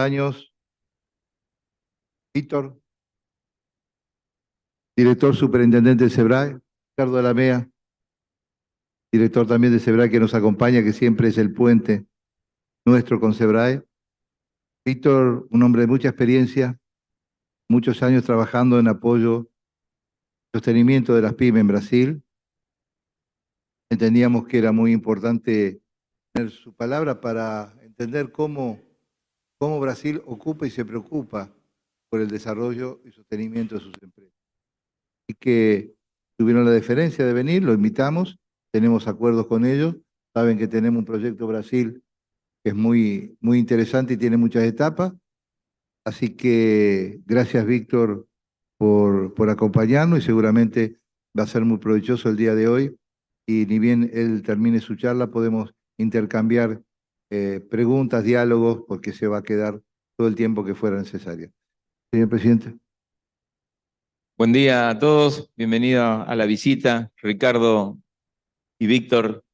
años, Víctor, director superintendente del SEBRAE, Ricardo Alamea, director también del SEBRAE que nos acompaña, que siempre es el puente nuestro con SEBRAE. Víctor, un hombre de mucha experiencia, muchos años trabajando en apoyo y sostenimiento de las pymes en Brasil. Entendíamos que era muy importante tener su palabra para entender cómo Brasil ocupa y se preocupa por el desarrollo y sostenimiento de sus empresas. Y que tuvieron la deferencia de venir, lo invitamos, tenemos acuerdos con ellos, saben que tenemos un proyecto Brasil que es muy interesante y tiene muchas etapas. Así que gracias, Víctor, por acompañarnos y seguramente va a ser muy provechoso el día de hoy. Y ni bien él termine su charla, podemos intercambiar preguntas, diálogos, porque se va a quedar todo el tiempo que fuera necesario. Señor presidente. Buen día a todos, bienvenido a la visita, Ricardo y Víctor,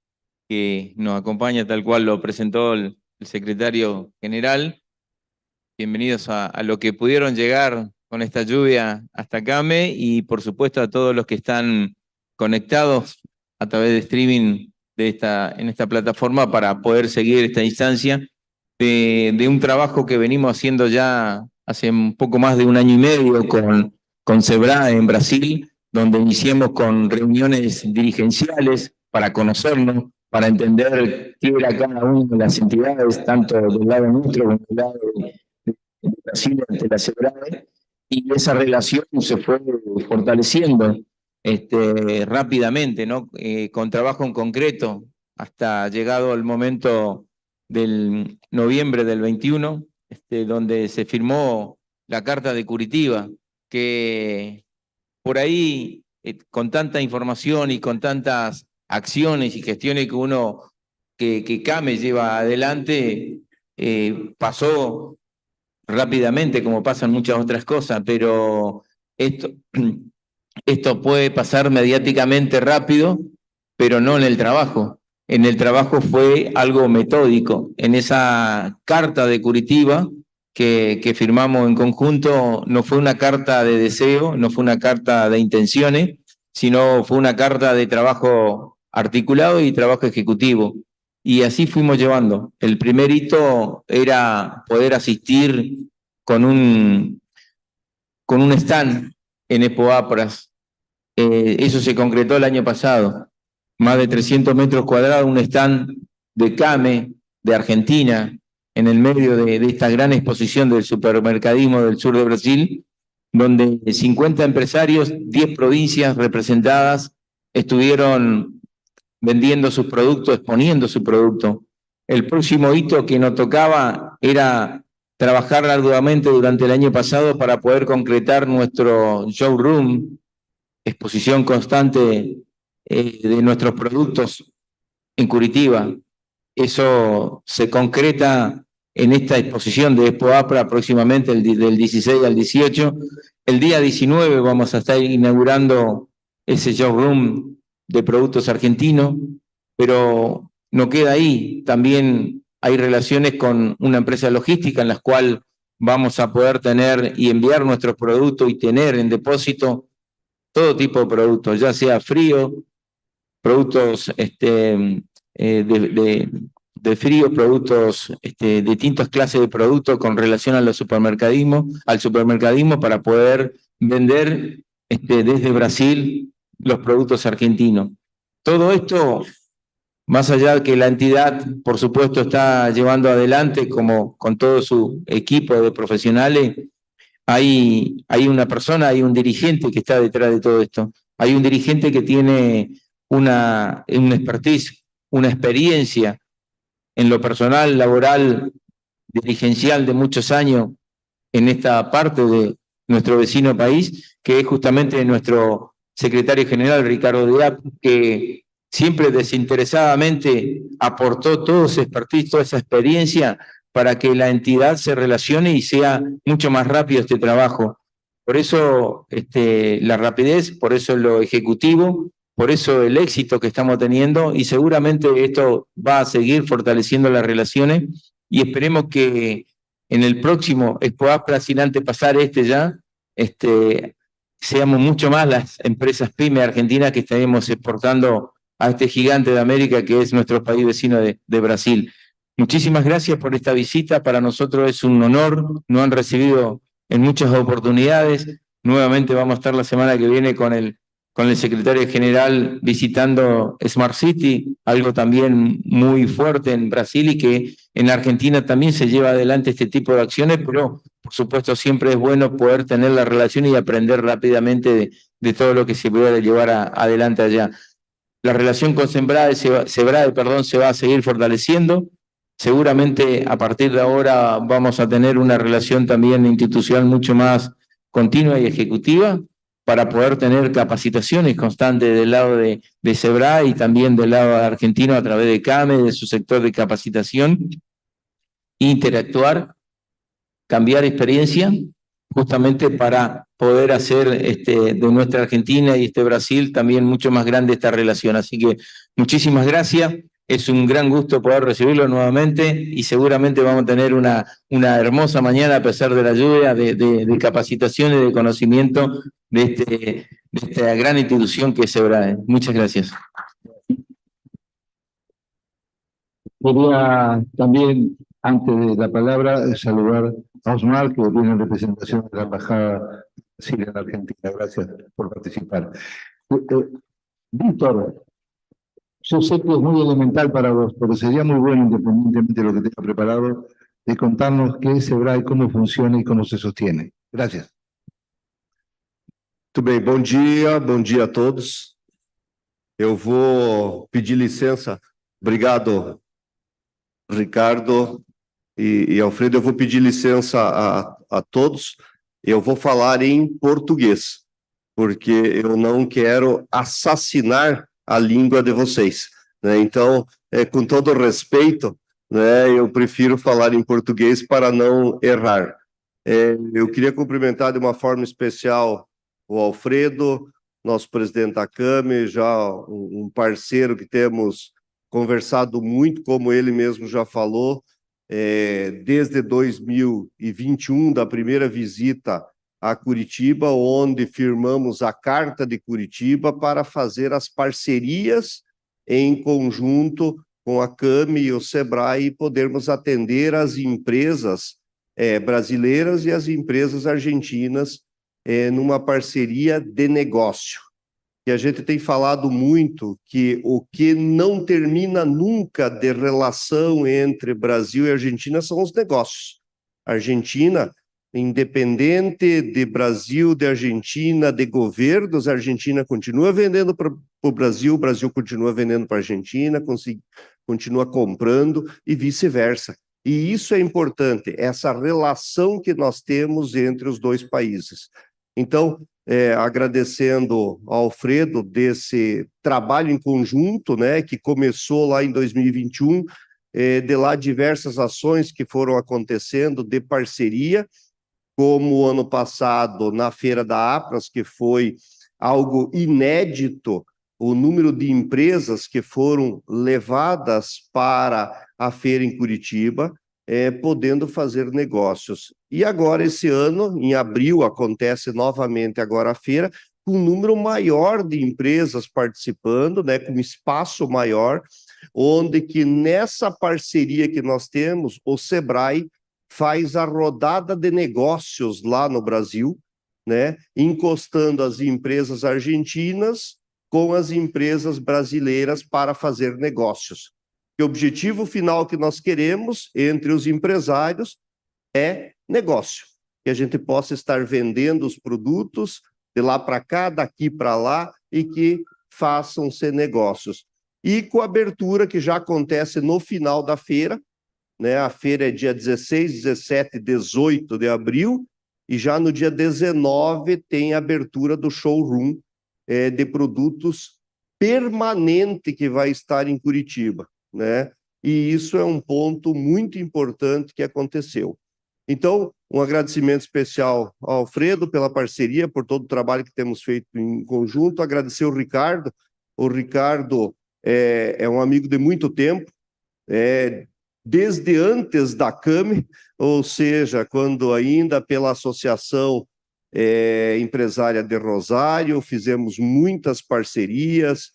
que nos acompaña tal cual lo presentó el secretario general. Bienvenidos a lo que pudieron llegar con esta lluvia hasta Came y por supuesto a todos los que están conectados a través de streaming en esta plataforma para poder seguir esta instancia de un trabajo que venimos haciendo ya hace un poco más de un año y medio con SEBRAE en Brasil, donde iniciamos con reuniones dirigenciales para conocernos, para entender qué era cada una de las entidades, tanto del lado nuestro como del lado de Brasil ante la SEBRAE, y esa relación se fue fortaleciendo rápidamente, ¿no? Con trabajo en concreto, hasta llegado el momento del noviembre del 21, donde se firmó la Carta de Curitiba, que por ahí, con tanta información y con tantas acciones y gestiones que CAME lleva adelante, pasó rápidamente, como pasan muchas otras cosas, pero esto puede pasar mediáticamente rápido, pero no en el trabajo. En el trabajo fue algo metódico. En esa carta de Curitiba que firmamos en conjunto, no fue una carta de deseo, no fue una carta de intenciones, sino fue una carta de trabajo articulado y trabajo ejecutivo. Y así fuimos llevando. El primer hito era poder asistir con un stand en Expoapras. Eso se concretó el año pasado. Más de 300 metros cuadrados, un stand de CAME, de Argentina, en el medio de esta gran exposición del supermercadismo del sur de Brasil, donde 50 empresarios, 10 provincias representadas, estuvieron vendiendo sus productos, exponiendo su producto. El próximo hito que nos tocaba era trabajar arduamente durante el año pasado para poder concretar nuestro showroom, exposición constante de nuestros productos en Curitiba. Eso se concreta en esta exposición de Expoapra próximamente del 16 al 18. El día 19 vamos a estar inaugurando ese showroom de productos argentinos, pero no queda ahí. También hay relaciones con una empresa logística en la cual vamos a poder tener y enviar nuestros productos y tener en depósito todo tipo de productos, ya sea frío, productos de frío, productos de distintas clases de productos con relación al supermercadismo para poder vender desde Brasil los productos argentinos. Todo esto, más allá de que la entidad, por supuesto, está llevando adelante como con todo su equipo de profesionales, hay una persona, hay un dirigente que está detrás de todo esto. Hay un dirigente que tiene una expertise, una experiencia en lo personal, laboral, dirigencial de muchos años en esta parte de nuestro vecino país, que es justamente nuestro secretario general, Ricardo Diab, que siempre desinteresadamente aportó todo ese expertise, toda esa experiencia para que la entidad se relacione y sea mucho más rápido este trabajo. Por eso la rapidez, por eso lo ejecutivo, por eso el éxito que estamos teniendo y seguramente esto va a seguir fortaleciendo las relaciones y esperemos que en el próximo ExpoAPRA, sin antes pasar ya, seamos mucho más las empresas pyme argentinas que estaremos exportando a este gigante de América que es nuestro país vecino de Brasil. Muchísimas gracias por esta visita, para nosotros es un honor, nos han recibido en muchas oportunidades, nuevamente vamos a estar la semana que viene con el secretario general visitando Smart City, algo también muy fuerte en Brasil y que en Argentina también se lleva adelante este tipo de acciones, pero por supuesto siempre es bueno poder tener la relación y aprender rápidamente de todo lo que se puede llevar adelante allá. La relación con Sebrae, se va a seguir fortaleciendo. Seguramente a partir de ahora vamos a tener una relación también institucional mucho más continua y ejecutiva para poder tener capacitaciones constantes del lado de Sebrae y también del lado argentino a través de CAME, de su sector de capacitación, interactuar, cambiar experiencia, justamente para poder hacer de nuestra Argentina y Brasil también mucho más grande esta relación. Así que muchísimas gracias. Es un gran gusto poder recibirlo nuevamente y seguramente vamos a tener una hermosa mañana a pesar de la lluvia, de capacitación y de conocimiento de esta gran institución que es Sebrae. Muchas gracias. Quería también, antes de la palabra, saludar a Osmar, que viene en representación de la Embajada de Brasil en Argentina. Gracias por participar. Víctor, yo sé que es muy elemental para vos, pero sería muy bueno, independientemente de lo que tenga preparado, de contarnos qué es Sebrae, cómo funciona y cómo se sostiene. Gracias. Muito bem, bom dia a todos. Eu vou pedir licença, obrigado, Ricardo e Alfredo, eu vou pedir licença a todos, eu vou falar em português, porque eu não quero assassinar a língua de vocês, né? Então, com todo respeito, né, eu prefiro falar em português para não errar. Eu queria cumprimentar de uma forma especial o Alfredo, nosso presidente da CAME, já um parceiro que temos conversado muito, como ele mesmo já falou, desde 2021, da primeira visita a Curitiba, onde firmamos a Carta de Curitiba para fazer as parcerias em conjunto com a CAME e o Sebrae e podermos atender as empresas brasileiras e as empresas argentinas numa parceria de negócio. E a gente tem falado muito que o que não termina nunca de relação entre Brasil e Argentina são os negócios. A Argentina, independente de Brasil, de Argentina, de governos, a Argentina continua vendendo para o Brasil continua vendendo para a Argentina, continua comprando e vice-versa. E isso é importante, essa relação que nós temos entre os dois países. Então, agradecendo ao Alfredo desse trabalho em conjunto, né, que começou lá em 2021, de lá diversas ações que foram acontecendo de parceria, como o ano passado na Feira da Apras, que foi algo inédito, o número de empresas que foram levadas para a feira em Curitiba, podendo fazer negócios. E agora, esse ano, em abril, acontece novamente agora a feira, com um número maior de empresas participando, né, com espaço maior, onde que nessa parceria que nós temos, o Sebrae faz a rodada de negócios lá no Brasil, né, encostando as empresas argentinas com as empresas brasileiras para fazer negócios. E o objetivo final que nós queremos entre os empresários é negócio, que a gente possa estar vendendo os produtos de lá para cá, daqui para lá, e que façam-se negócios. E com a abertura que já acontece no final da feira, né? A feira é dia 16, 17 e 18 de abril, e já no dia 19 tem a abertura do showroom de produtos permanente que vai estar em Curitiba, né? E isso é um ponto muito importante que aconteceu. Então, um agradecimento especial ao Alfredo pela parceria, por todo o trabalho que temos feito em conjunto, agradecer o Ricardo. O Ricardo é um amigo de muito tempo, desde antes da CAME, ou seja, quando ainda pela Associação Empresária de Rosário, fizemos muitas parcerias,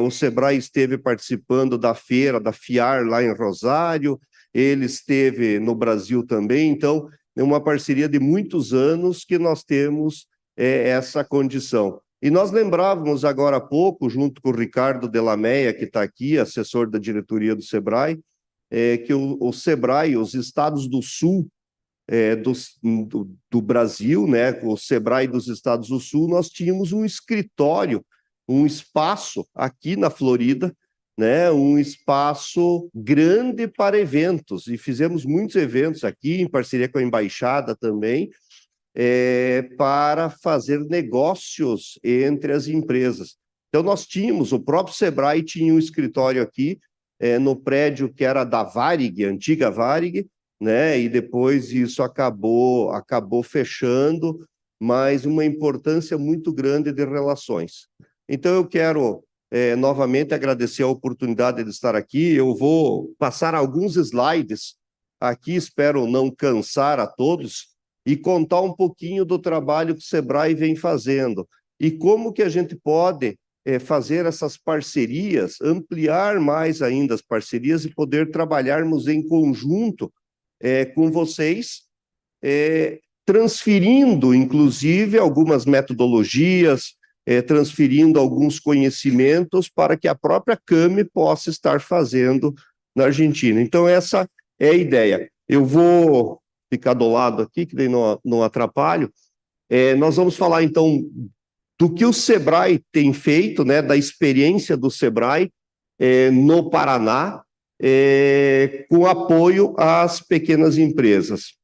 o Sebrae esteve participando da feira, da FIAR, lá em Rosário, ele esteve no Brasil também, então é uma parceria de muitos anos que nós temos essa condição. E nós lembrávamos agora há pouco, junto com o Ricardo Delameia, que está aqui, assessor da diretoria do Sebrae, que o Sebrae, os estados do sul do Brasil, né, o Sebrae dos estados do sul, nós tínhamos um escritório, um espaço aqui na Florida, né, um espaço grande para eventos, e fizemos muitos eventos aqui, em parceria com a Embaixada também, para fazer negócios entre as empresas. Então, nós tínhamos, o próprio Sebrae tinha um escritório aqui, no prédio que era da Varig, antiga Varig, né, e depois isso acabou fechando, mas uma importância muito grande de relações. Então, eu quero novamente agradecer a oportunidade de estar aqui. Eu vou passar alguns slides aqui, espero não cansar a todos, e contar um pouquinho do trabalho que o Sebrae vem fazendo e como que a gente pode fazer essas parcerias, ampliar mais ainda as parcerias e poder trabalharmos em conjunto com vocês, transferindo, inclusive, algumas metodologias, transferindo alguns conhecimentos para que a própria CAME possa estar fazendo na Argentina. Então, essa é a ideia. Eu vou ficar do lado aqui, que daí não atrapalho. Nós vamos falar, então, do que o Sebrae tem feito, né, da experiência do Sebrae no Paraná, com apoio às pequenas empresas.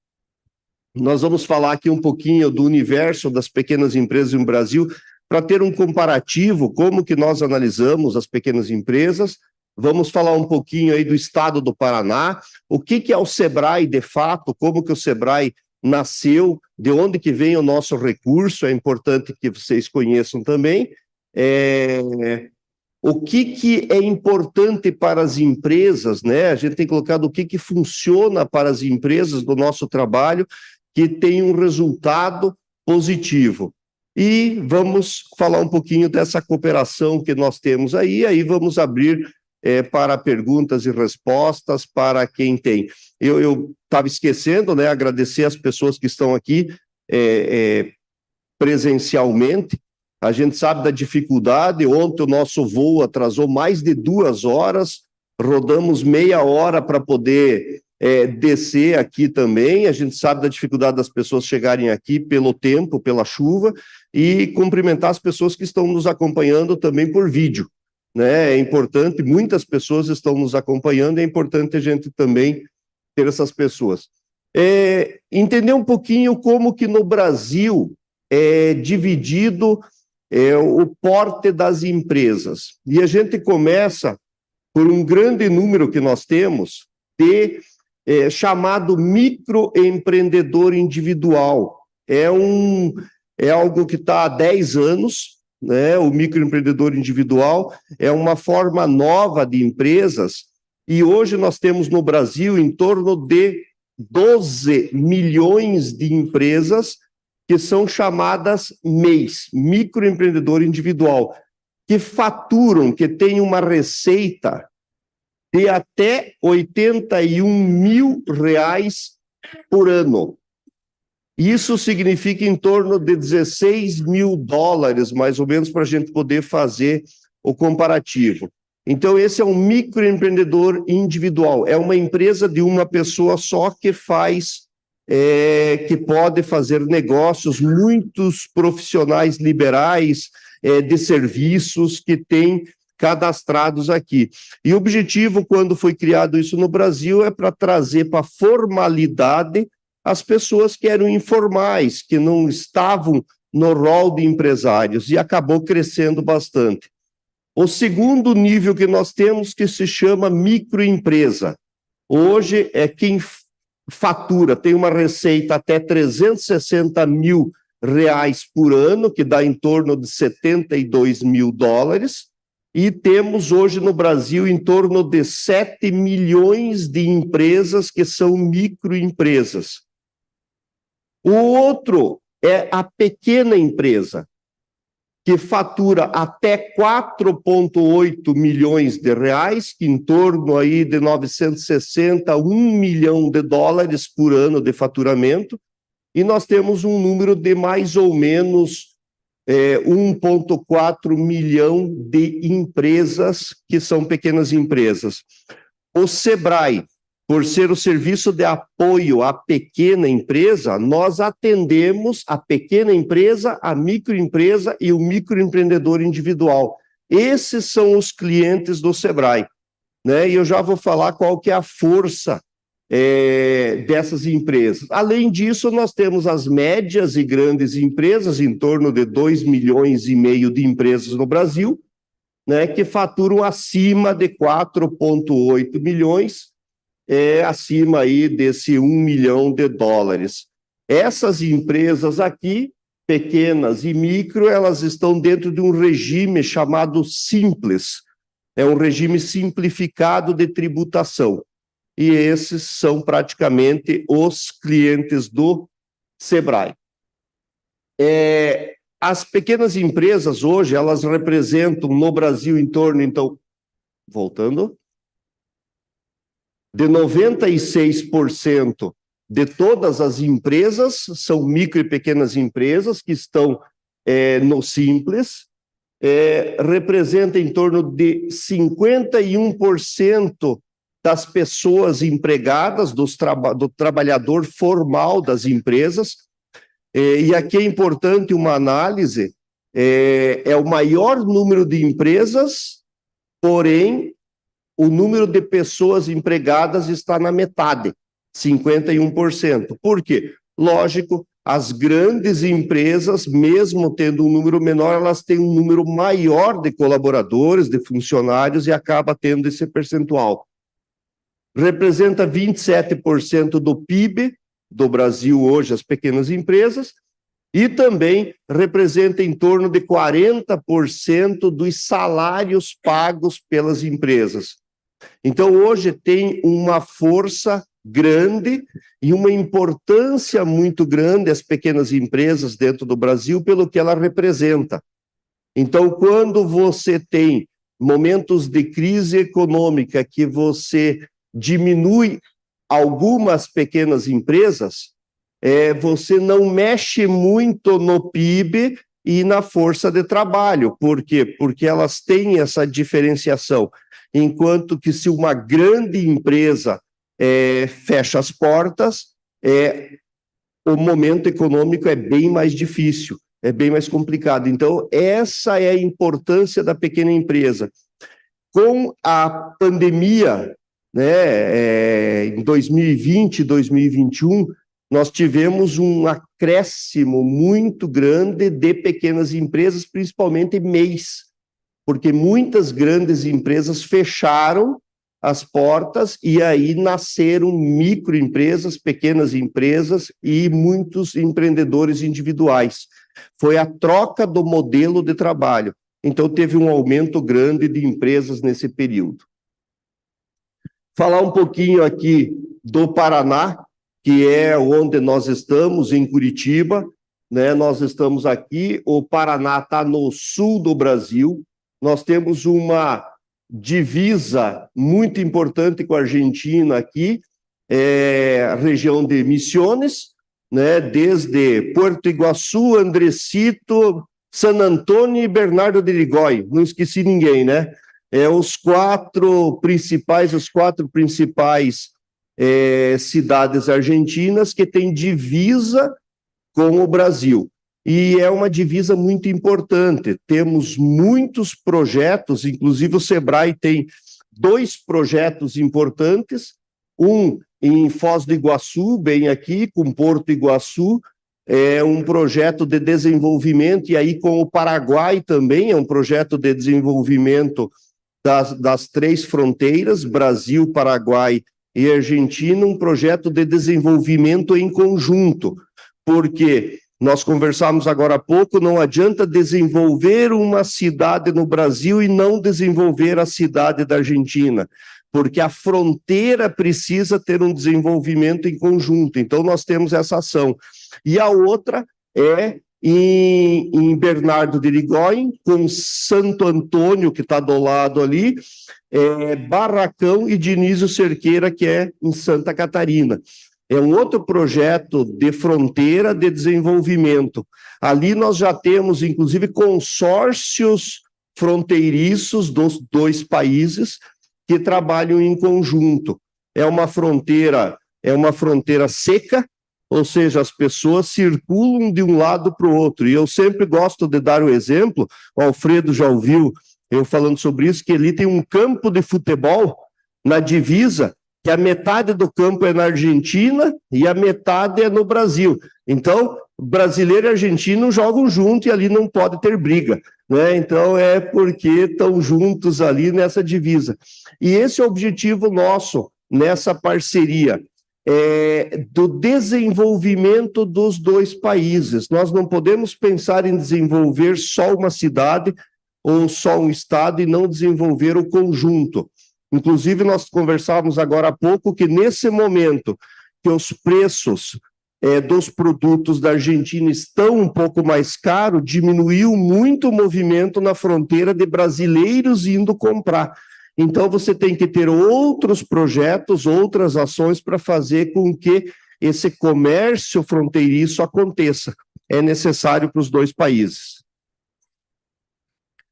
Nós vamos falar aqui um pouquinho do universo das pequenas empresas no Brasil, para ter um comparativo, como que nós analisamos as pequenas empresas. Vamos falar um pouquinho aí do estado do Paraná, o que é o Sebrae de fato, como que o Sebrae nasceu, de onde que vem o nosso recurso, é importante que vocês conheçam também. O que é importante para as empresas, né? A gente tem colocado o que funciona para as empresas do nosso trabalho, que tem um resultado positivo. E vamos falar um pouquinho dessa cooperação que nós temos aí vamos abrir para perguntas e respostas para quem tem. Eu estava esquecendo, né, agradecer as pessoas que estão aqui presencialmente. A gente sabe da dificuldade. Ontem o nosso voo atrasou mais de 2 horas, rodamos meia hora para poder descer aqui também. A gente sabe da dificuldade das pessoas chegarem aqui pelo tempo, pela chuva, e cumprimentar as pessoas que estão nos acompanhando também por vídeo, né? É importante, muitas pessoas estão nos acompanhando, é importante a gente também ter essas pessoas. Entender um pouquinho como que no Brasil é dividido o porte das empresas. E a gente começa por um grande número que nós temos de chamado microempreendedor individual. É algo que está há 10 anos, né? O microempreendedor individual é uma forma nova de empresas, e hoje nós temos no Brasil em torno de 12 milhões de empresas que são chamadas MEIs, microempreendedor individual, que faturam, que têm uma receita de até R$81 mil por ano. Isso significa em torno de $16 mil, mais ou menos, para a gente poder fazer o comparativo. Então, esse é um microempreendedor individual. É uma empresa de uma pessoa só que faz, que pode fazer negócios, muitos profissionais liberais de serviços que têm cadastrados aqui. E o objetivo, quando foi criado isso no Brasil, é para trazer para a formalidade as pessoas que eram informais, que não estavam no rol de empresários, e acabou crescendo bastante. O segundo nível que nós temos, que se chama microempresa. Hoje é quem fatura, tem uma receita até R$360 mil por ano, que dá em torno de $72 mil, e temos hoje no Brasil em torno de 7 milhões de empresas que são microempresas. O outro é a pequena empresa, que fatura até 4,8 milhões de reais, que em torno aí de 960 a 1 milhão de dólares por ano de faturamento, e nós temos um número de mais ou menos 1,4 milhão de empresas que são pequenas empresas. O Sebrae, por ser o serviço de apoio à pequena empresa, nós atendemos a pequena empresa, a microempresa e o microempreendedor individual. Esses são os clientes do Sebrae, né? E eu já vou falar qual que é a força dessas empresas. Além disso, nós temos as médias e grandes empresas, em torno de 2,5 milhões de empresas no Brasil, né, que faturam acima de 4,8 milhões, acima aí desse 1 milhão de dólares. Essas empresas aqui, pequenas e micro, elas estão dentro de um regime chamado Simples. É um regime simplificado de tributação. E esses são praticamente os clientes do Sebrae. As pequenas empresas hoje, elas representam no Brasil em torno, então, voltando, de 96% de todas as empresas, são micro e pequenas empresas que estão no Simples, representa em torno de 51% das pessoas empregadas, do trabalhador formal das empresas, e aqui é importante uma análise, é o maior número de empresas, porém, o número de pessoas empregadas está na metade, 51%. Por quê? Lógico, as grandes empresas, mesmo tendo um número menor, elas têm um número maior de colaboradores, de funcionários, e acaba tendo esse percentual. Representa 27% do PIB do Brasil hoje, as pequenas empresas, e também representa em torno de 40% dos salários pagos pelas empresas. Então, hoje tem uma força grande e uma importância muito grande as pequenas empresas dentro do Brasil pelo que ela representa. Então, quando você tem momentos de crise econômica que você diminui algumas pequenas empresas, você não mexe muito no PIB e na força de trabalho. Por quê? Porque elas têm essa diferenciação. Enquanto que se uma grande empresa fecha as portas, o momento econômico é bem mais difícil, é bem mais complicado. Então, essa é a importância da pequena empresa. Com a pandemia, né, em 2020 e 2021, nós tivemos um acréscimo muito grande de pequenas empresas, principalmente MEIs, porque muitas grandes empresas fecharam as portas e aí nasceram microempresas, pequenas empresas e muitos empreendedores individuais. Foi a troca do modelo de trabalho. Então, teve um aumento grande de empresas nesse período. Falar um pouquinho aqui do Paraná, que é onde nós estamos, em Curitiba, né? Nós estamos aqui, o Paraná está no sul do Brasil, nós temos uma divisa muito importante com a Argentina aqui, a região de Misiones, né? Desde Porto Iguaçu, Andresito, San Antônio e Bernardo de Irigoyen, não esqueci ninguém, né? Os quatro principais cidades argentinas que têm divisa com o Brasil. E é uma divisa muito importante. Temos muitos projetos, inclusive o Sebrae tem 2 projetos importantes, um em Foz do Iguaçu, bem aqui, com Porto Iguaçu, é um projeto de desenvolvimento, e aí com o Paraguai também, é um projeto de desenvolvimento das 3 fronteiras, Brasil, Paraguai e Argentina, um projeto de desenvolvimento em conjunto, porque Nós conversamos agora há pouco, não adianta desenvolver uma cidade no Brasil e não desenvolver a cidade da Argentina, porque a fronteira precisa ter um desenvolvimento em conjunto. Então, nós temos essa ação. E a outra é em Bernardo de Irigoyen, com Santo Antônio, que está do lado ali, Barracão e Dionísio Cerqueira, que é em Santa Catarina. É um outro projeto de fronteira de desenvolvimento. Ali nós já temos, inclusive, consórcios fronteiriços dos dois países que trabalham em conjunto. É uma fronteira seca, ou seja, as pessoas circulam de um lado para o outro. E eu sempre gosto de dar o exemplo, o Alfredo já ouviu eu falando sobre isso, que ali tem um campo de futebol na divisa, que a metade do campo é na Argentina e a metade é no Brasil. Então, brasileiro e argentino jogam junto e ali não pode ter briga, né? Então, é porque estão juntos ali nessa divisa. E esse é o objetivo nosso nessa parceria, do desenvolvimento dos dois países. Nós não podemos pensar em desenvolver só uma cidade ou só um estado e não desenvolver o conjunto. Inclusive, nós conversávamos agora há pouco que, nesse momento, que os preços dos produtos da Argentina estão um pouco mais caros, diminuiu muito o movimento na fronteira de brasileiros indo comprar. Então, você tem que ter outros projetos, outras ações para fazer com que esse comércio fronteiriço aconteça. É necessário para os dois países.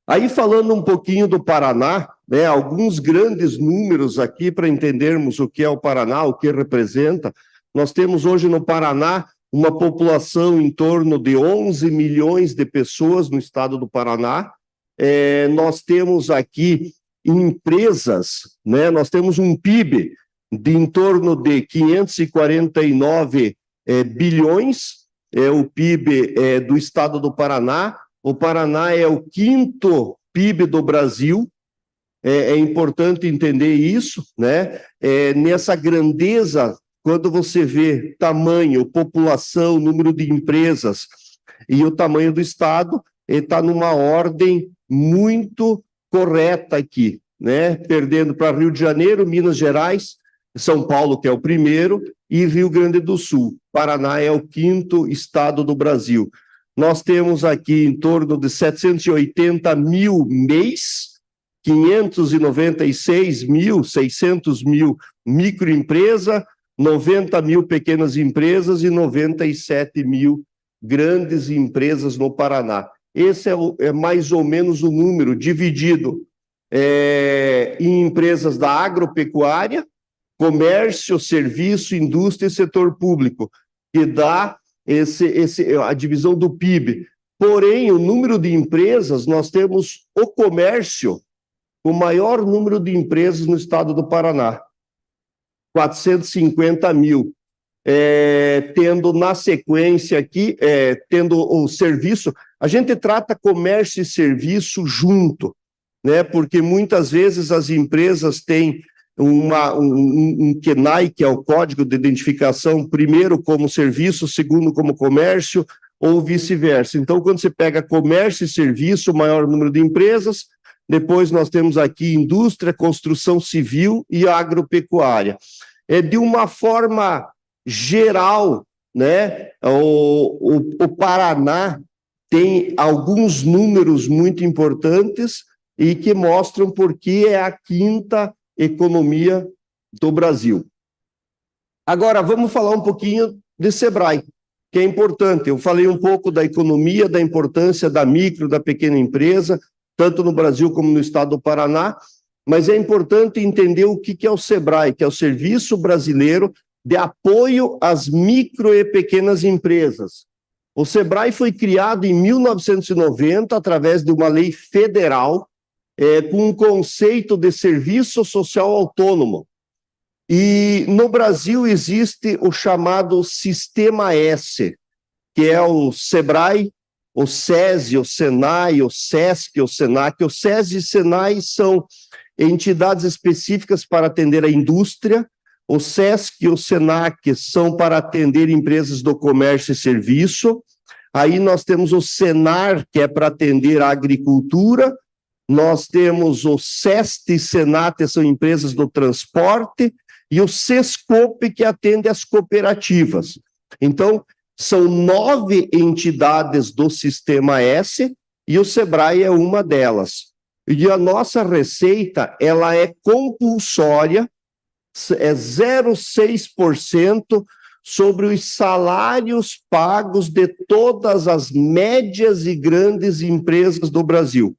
Aí, falando um pouquinho do Paraná, né, alguns grandes números aqui para entendermos o que é o Paraná, o que representa. Nós temos hoje no Paraná uma população em torno de 11 milhões de pessoas no estado do Paraná. Nós temos aqui empresas, né, nós temos um PIB de em torno de 549 bilhões, o PIB do estado do Paraná. O Paraná é o quinto PIB do Brasil. É importante entender isso, né? Nessa grandeza, quando você vê tamanho, população, número de empresas e o tamanho do estado, ele está numa ordem muito correta aqui, né? Perdendo para Rio de Janeiro, Minas Gerais, São Paulo, que é o primeiro, e Rio Grande do Sul. Paraná é o quinto estado do Brasil. Nós temos aqui em torno de 780 mil MEIs, 600 mil microempresas, 90 mil pequenas empresas e 97 mil grandes empresas no Paraná. Esse é mais ou menos o número dividido em empresas da agropecuária, comércio, serviço, indústria e setor público, que dá a divisão do PIB. Porém, o número de empresas, nós temos o comércio, o maior número de empresas no estado do Paraná, 450 mil. Tendo na sequência aqui, tendo o serviço, a gente trata comércio e serviço junto, né? Porque muitas vezes as empresas têm um CNAI, que é o Código de Identificação, primeiro como serviço, segundo como comércio, ou vice-versa. Então, quando você pega comércio e serviço, o maior número de empresas, depois nós temos aqui indústria, construção civil e agropecuária. De uma forma geral, né, o Paraná tem alguns números muito importantes e que mostram por que é a quinta economia do Brasil. Agora, vamos falar um pouquinho de Sebrae, que é importante. Eu falei um pouco da economia, da importância da micro, da pequena empresa, tanto no Brasil como no estado do Paraná, mas é importante entender o que é o Sebrae, que é o Serviço Brasileiro de Apoio às Micro e Pequenas Empresas. O Sebrae foi criado em 1990 através de uma lei federal com um conceito de serviço social autônomo. E no Brasil existe o chamado Sistema S, que é o Sebrae, o SESI, o SENAI, o SESC, o SENAC. O SESI e o SENAI são entidades específicas para atender a indústria, o SESC e o SENAC são para atender empresas do comércio e serviço, Aí nós temos o Senar, que é para atender a agricultura, nós temos o SEST e Senat, são empresas do transporte, e o Sescope, que atende as cooperativas. Então, são 9 entidades do Sistema S, e o Sebrae é uma delas. E a nossa receita, ela é compulsória, é 0,6% sobre os salários pagos de todas as médias e grandes empresas do Brasil.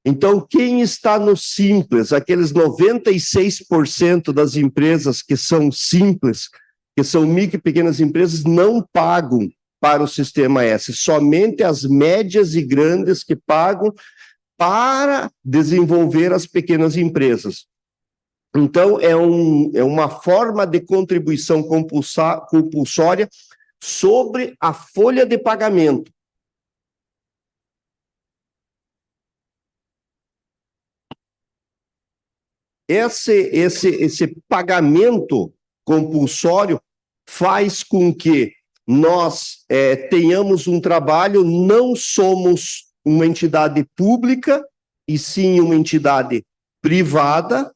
Então, quem está no Simples, aqueles 96% das empresas que são simples, que são micro e pequenas empresas, não pagam para o Sistema S, somente as médias e grandes que pagam para desenvolver as pequenas empresas. Então, é uma forma de contribuição compulsória sobre a folha de pagamento. Esse pagamento compulsório faz com que nós tenhamos um trabalho, não somos uma entidade pública, e sim uma entidade privada,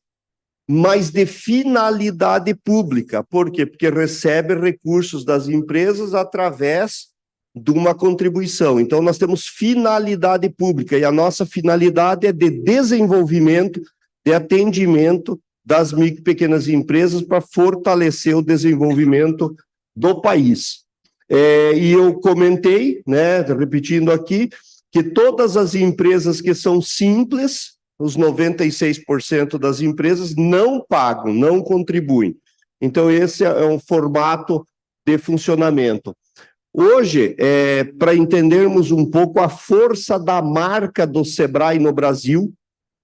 mas de finalidade pública. Por quê? Porque recebe recursos das empresas através de uma contribuição. Então, nós temos finalidade pública, e a nossa finalidade é de desenvolvimento, de atendimento das micro e pequenas empresas para fortalecer o desenvolvimento do país. E eu comentei, né, repetindo aqui, que todas as empresas que são simples, os 96% das empresas, não pagam, não contribuem. Então, esse é um formato de funcionamento. Hoje, para entendermos um pouco a força da marca do Sebrae no Brasil,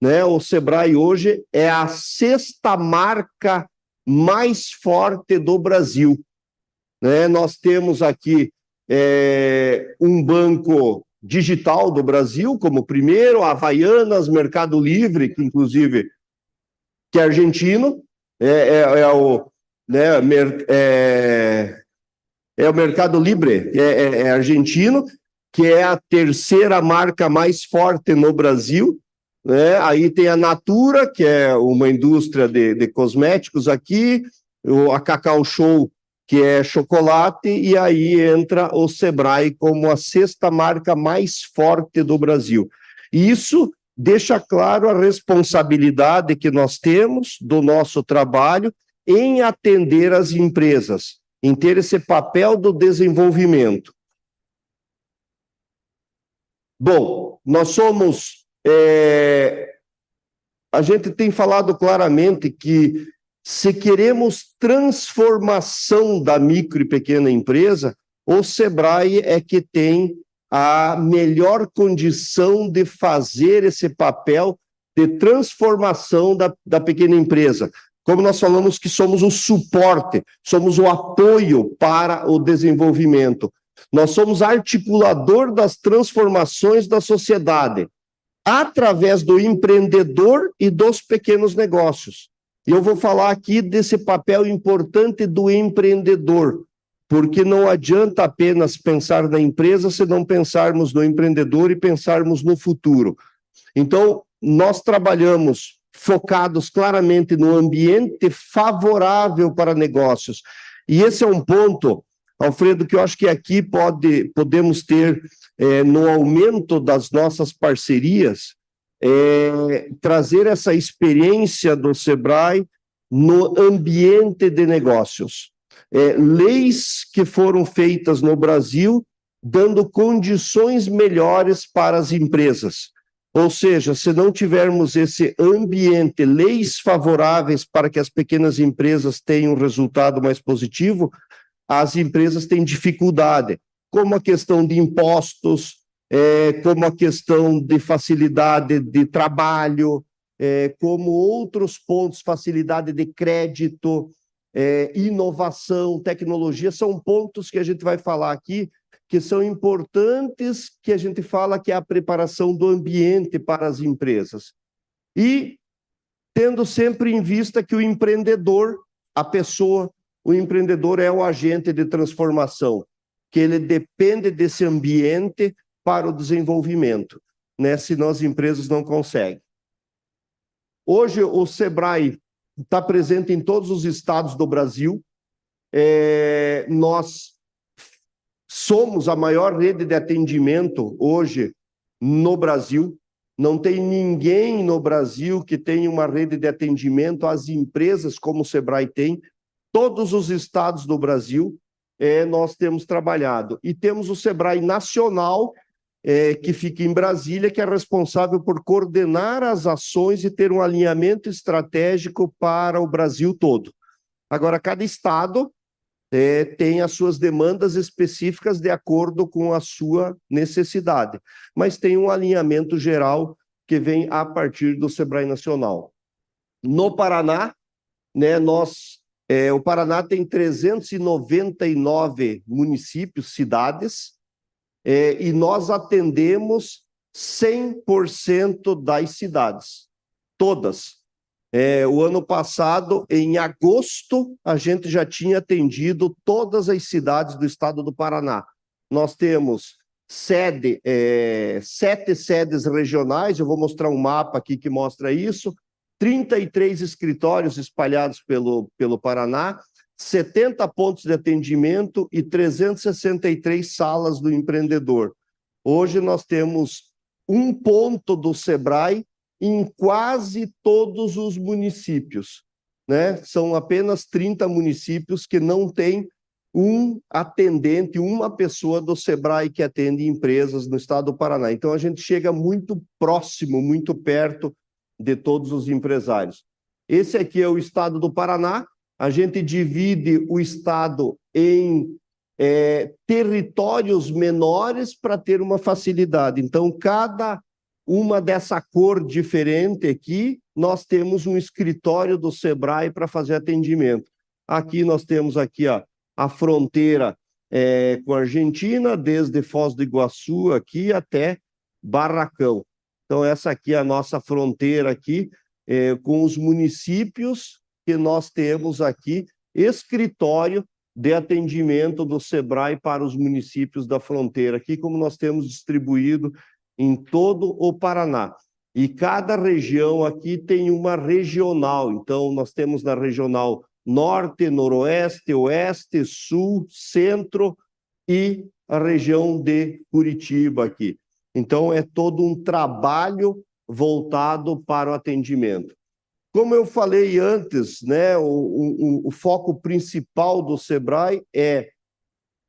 né, o Sebrae hoje é a 6ª marca mais forte do Brasil. Né? Nós temos aqui um banco digital do Brasil, como primeiro, Havaianas, Mercado Livre, que inclusive que é argentino, o Mercado Livre, é argentino, que é a 3ª marca mais forte no Brasil. Né? Aí tem a Natura, que é uma indústria de cosméticos aqui, a Cacau Show, que é chocolate, e aí entra o Sebrae como a 6ª marca mais forte do Brasil. E isso deixa claro a responsabilidade que nós temos do nosso trabalho em atender as empresas, em ter esse papel do desenvolvimento. Bom, nós somos... a gente tem falado claramente que se queremos transformação da micro e pequena empresa, o Sebrae é que tem a melhor condição de fazer esse papel de transformação da pequena empresa. Como nós falamos que somos o suporte, somos o apoio para o desenvolvimento. Nós somos articulador das transformações da sociedade, através do empreendedor e dos pequenos negócios. E eu vou falar aqui desse papel importante do empreendedor, porque não adianta apenas pensar na empresa se não pensarmos no empreendedor e pensarmos no futuro. Então, nós trabalhamos focados claramente no ambiente favorável para negócios. E esse é um ponto, Alfredo, que eu acho que aqui podemos ter, no aumento das nossas parcerias, trazer essa experiência do Sebrae no ambiente de negócios. Leis que foram feitas no Brasil dando condições melhores para as empresas. Ou seja, se não tivermos esse ambiente, leis favoráveis para que as pequenas empresas tenham um resultado mais positivo, as empresas têm dificuldade, como a questão de impostos, como a questão de facilidade de trabalho, como outros pontos, facilidade de crédito, inovação, tecnologia, são pontos que a gente vai falar aqui, que são importantes, que a gente fala que é a preparação do ambiente para as empresas. E tendo sempre em vista que o empreendedor, a pessoa, o empreendedor é o agente de transformação, que ele depende desse ambiente para o desenvolvimento, né? Senão as empresas não conseguem. Hoje o Sebrae está presente em todos os estados do Brasil. Nós somos a maior rede de atendimento hoje no Brasil. Não tem ninguém no Brasil que tenha uma rede de atendimento às empresas como o Sebrae tem. Todos os estados do Brasil nós temos trabalhado. E temos o Sebrae Nacional, que fica em Brasília, que é responsável por coordenar as ações e ter um alinhamento estratégico para o Brasil todo. Agora, cada estado tem as suas demandas específicas de acordo com a sua necessidade, mas tem um alinhamento geral que vem a partir do Sebrae Nacional. No Paraná, né, o Paraná tem 399 municípios, cidades, e nós atendemos 100% das cidades, todas. O ano passado, em agosto, a gente já tinha atendido todas as cidades do estado do Paraná. Nós temos 7 sedes regionais, eu vou mostrar um mapa aqui que mostra isso, 33 escritórios espalhados pelo Paraná, 70 pontos de atendimento e 363 salas do empreendedor. Hoje nós temos um ponto do Sebrae em quase todos os municípios, né? São apenas 30 municípios que não têm um atendente, uma pessoa do Sebrae que atende empresas no estado do Paraná. Então, a gente chega muito próximo, muito perto de todos os empresários. Esse aqui é o estado do Paraná. A gente divide o estado em territórios menores para ter uma facilidade. Então, cada uma dessa cor diferente aqui, nós temos um escritório do Sebrae para fazer atendimento. Aqui nós temos aqui, ó, a fronteira com a Argentina, desde Foz do Iguaçu aqui até Barracão. Então, essa aqui é a nossa fronteira aqui, com os municípios que nós temos aqui, escritório de atendimento do Sebrae para os municípios da fronteira, aqui como nós temos distribuído em todo o Paraná. E cada região aqui tem uma regional, então nós temos na regional Norte, Noroeste, Oeste, Sul, Centro e a região de Curitiba aqui. Então é todo um trabalho voltado para o atendimento. Como eu falei antes, né, o foco principal do Sebrae é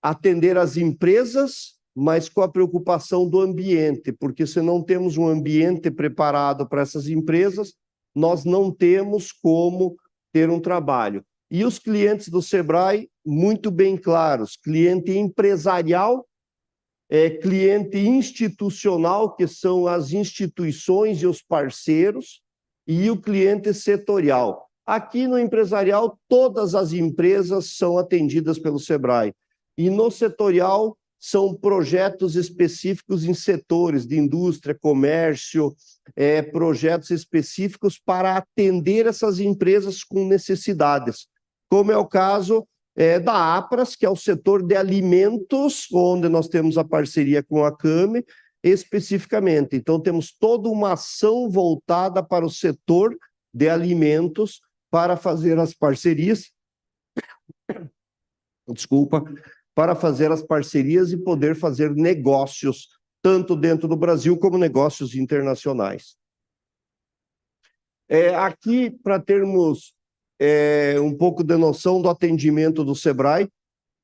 atender as empresas, mas com a preocupação do ambiente, porque se não temos um ambiente preparado para essas empresas, nós não temos como ter um trabalho. E os clientes do Sebrae, muito bem claros, cliente empresarial, cliente institucional, que são as instituições e os parceiros, e o cliente setorial. Aqui no empresarial, todas as empresas são atendidas pelo Sebrae. E no setorial, são projetos específicos em setores de indústria, comércio, projetos específicos para atender essas empresas com necessidades, como é o caso da Apras, que é o setor de alimentos, onde nós temos a parceria com a CAME, especificamente. Então, temos toda uma ação voltada para o setor de alimentos para fazer as parcerias, para fazer as parcerias e poder fazer negócios, tanto dentro do Brasil como negócios internacionais. Aqui, para termos um pouco de noção do atendimento do Sebrae,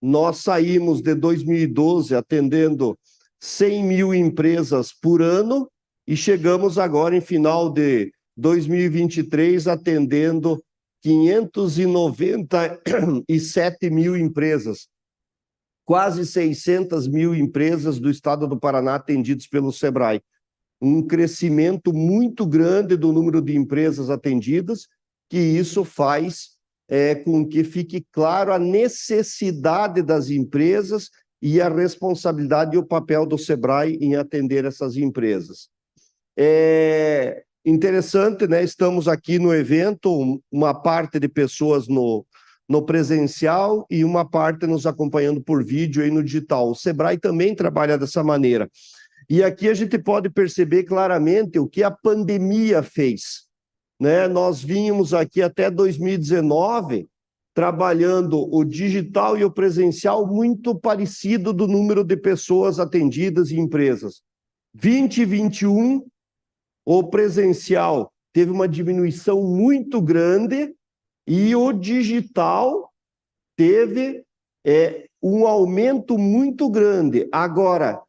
nós saímos de 2012 atendendo 100 mil empresas por ano e chegamos agora, em final de 2023, atendendo 597 mil empresas. Quase 600 mil empresas do estado do Paraná atendidas pelo Sebrae. Um crescimento muito grande do número de empresas atendidas, que isso faz com que fique claro a necessidade das empresas e a responsabilidade e o papel do Sebrae em atender essas empresas. Interessante, né? Estamos aqui no evento, uma parte de pessoas no no presencial e uma parte nos acompanhando por vídeo aí no digital. O Sebrae também trabalha dessa maneira. E aqui a gente pode perceber claramente o que a pandemia fez, né? Nós vínhamos aqui até 2019 trabalhando o digital e o presencial muito parecido do número de pessoas atendidas em empresas. 2021, o presencial teve uma diminuição muito grande e o digital teve um aumento muito grande. Agora,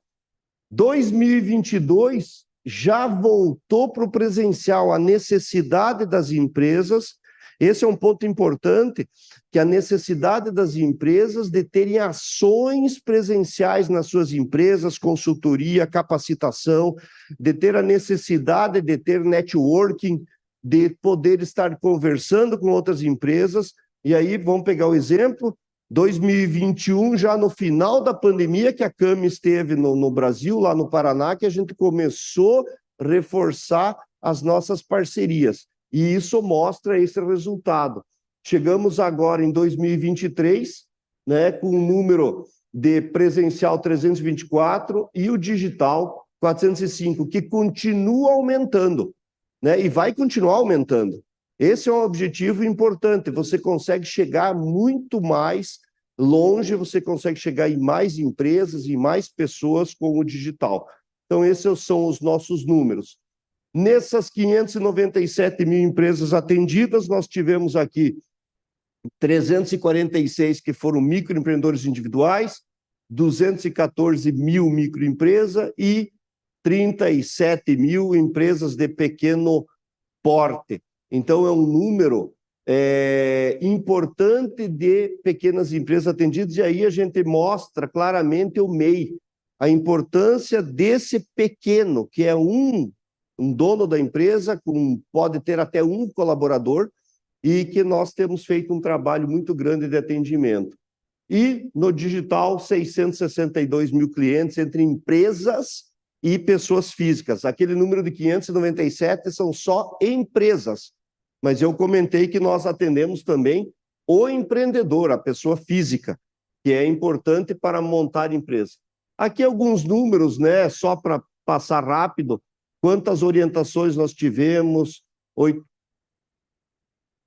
2022 já voltou para o presencial a necessidade das empresas. Esse é um ponto importante, que a necessidade das empresas de terem ações presenciais nas suas empresas, consultoria, capacitação, de ter a necessidade de ter networking, de poder estar conversando com outras empresas. E aí, vamos pegar o exemplo, 2021, já no final da pandemia, que a CAMI esteve no Brasil, lá no Paraná, que a gente começou a reforçar as nossas parcerias. E isso mostra esse resultado. Chegamos agora em 2023, né, com um número de presencial 324 e o digital 405, que continua aumentando, né, e vai continuar aumentando. Esse é um objetivo importante, você consegue chegar muito mais longe, você consegue chegar em mais empresas e mais pessoas com o digital. Então, esses são os nossos números. Nessas 597 mil empresas atendidas, nós tivemos aqui 346 que foram microempreendedores individuais, 214 mil microempresas e 37 mil empresas de pequeno porte. Então, é um número importante de pequenas empresas atendidas, e aí a gente mostra claramente o MEI, a importância desse pequeno, que é um dono da empresa, pode ter até um colaborador, e que nós temos feito um trabalho muito grande de atendimento. E no digital, 662 mil clientes entre empresas e pessoas físicas. Aquele número de 597 são só empresas, mas eu comentei que nós atendemos também o empreendedor, a pessoa física, que é importante para montar empresa. Aqui alguns números, né, só para passar rápido. Quantas orientações nós tivemos,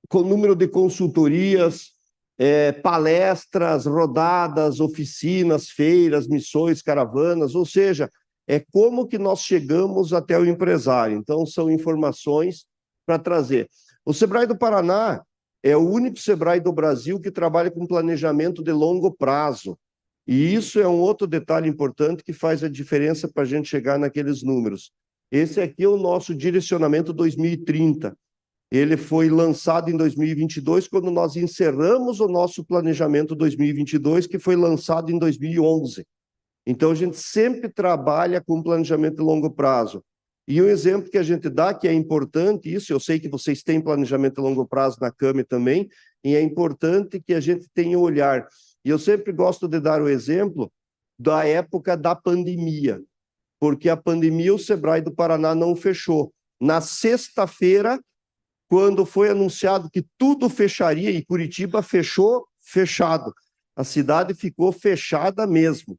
com o número de consultorias, palestras, rodadas, oficinas, feiras, missões, caravanas, ou seja, como que nós chegamos até o empresário. Então, são informações para trazer. O Sebrae do Paraná é o único Sebrae do Brasil que trabalha com planejamento de longo prazo. E isso é um outro detalhe importante que faz a diferença para a gente chegar naqueles números. Esse aqui é o nosso direcionamento 2030. Ele foi lançado em 2022, quando nós encerramos o nosso planejamento 2022, que foi lançado em 2011. Então, a gente sempre trabalha com planejamento de longo prazo. E um exemplo que a gente dá, que é importante, isso eu sei que vocês têm planejamento de longo prazo na CAMI também, e é importante que a gente tenha olhar. E eu sempre gosto de dar o exemplo da época da pandemia, porque a pandemia, o Sebrae do Paraná não fechou. Na sexta-feira, quando foi anunciado que tudo fecharia, e Curitiba fechou, fechado. A cidade ficou fechada mesmo.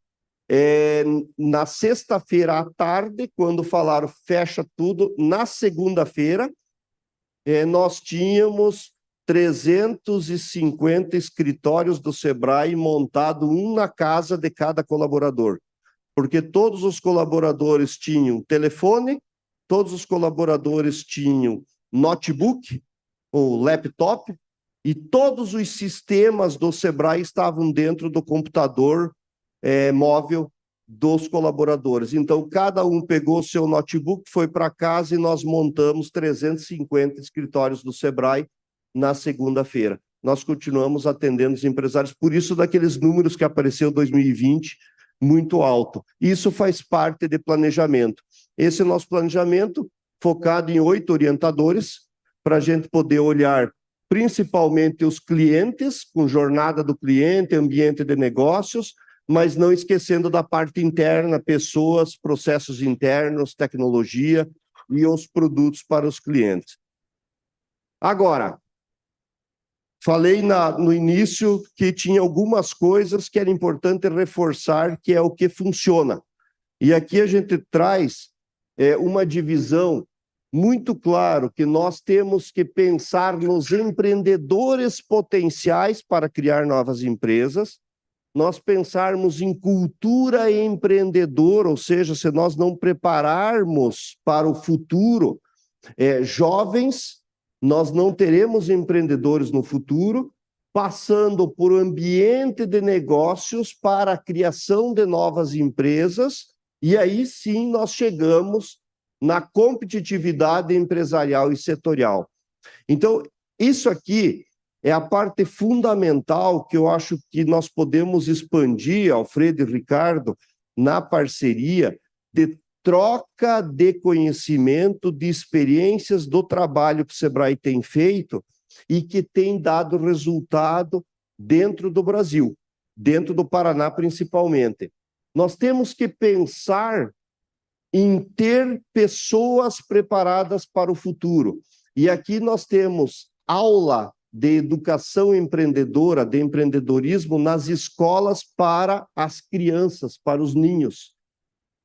Na sexta-feira à tarde, quando falaram fecha tudo, na segunda-feira, nós tínhamos 350 escritórios do Sebrae montado, um na casa de cada colaborador. Porque todos os colaboradores tinham telefone, todos os colaboradores tinham notebook ou laptop, e todos os sistemas do Sebrae estavam dentro do computador móvel dos colaboradores. Então, cada um pegou seu notebook, foi para casa e nós montamos 350 escritórios do Sebrae na segunda-feira. Nós continuamos atendendo os empresários, por isso daqueles números que apareceu em 2020, muito alto. Isso faz parte de planejamento. Esse é o nosso planejamento, focado em 8 orientadores, para a gente poder olhar principalmente os clientes, com jornada do cliente, ambiente de negócios, mas não esquecendo da parte interna, pessoas, processos internos, tecnologia e os produtos para os clientes. Agora, falei no início que tinha algumas coisas que era importante reforçar, que é o que funciona. E aqui a gente traz uma divisão muito claro que nós temos que pensar nos empreendedores potenciais para criar novas empresas, nós pensarmos em cultura empreendedora, ou seja, se nós não prepararmos para o futuro jovens, nós não teremos empreendedores no futuro, passando por ambiente de negócios para a criação de novas empresas, e aí sim nós chegamos na competitividade empresarial e setorial. Então, isso aqui é a parte fundamental que eu acho que nós podemos expandir, Alfredo e Ricardo, na parceria de troca de conhecimento, de experiências do trabalho que o Sebrae tem feito e que tem dado resultado dentro do Brasil, dentro do Paraná principalmente. Nós temos que pensar em ter pessoas preparadas para o futuro. E aqui nós temos aula de educação empreendedora, de empreendedorismo nas escolas para as crianças, para os ninhos.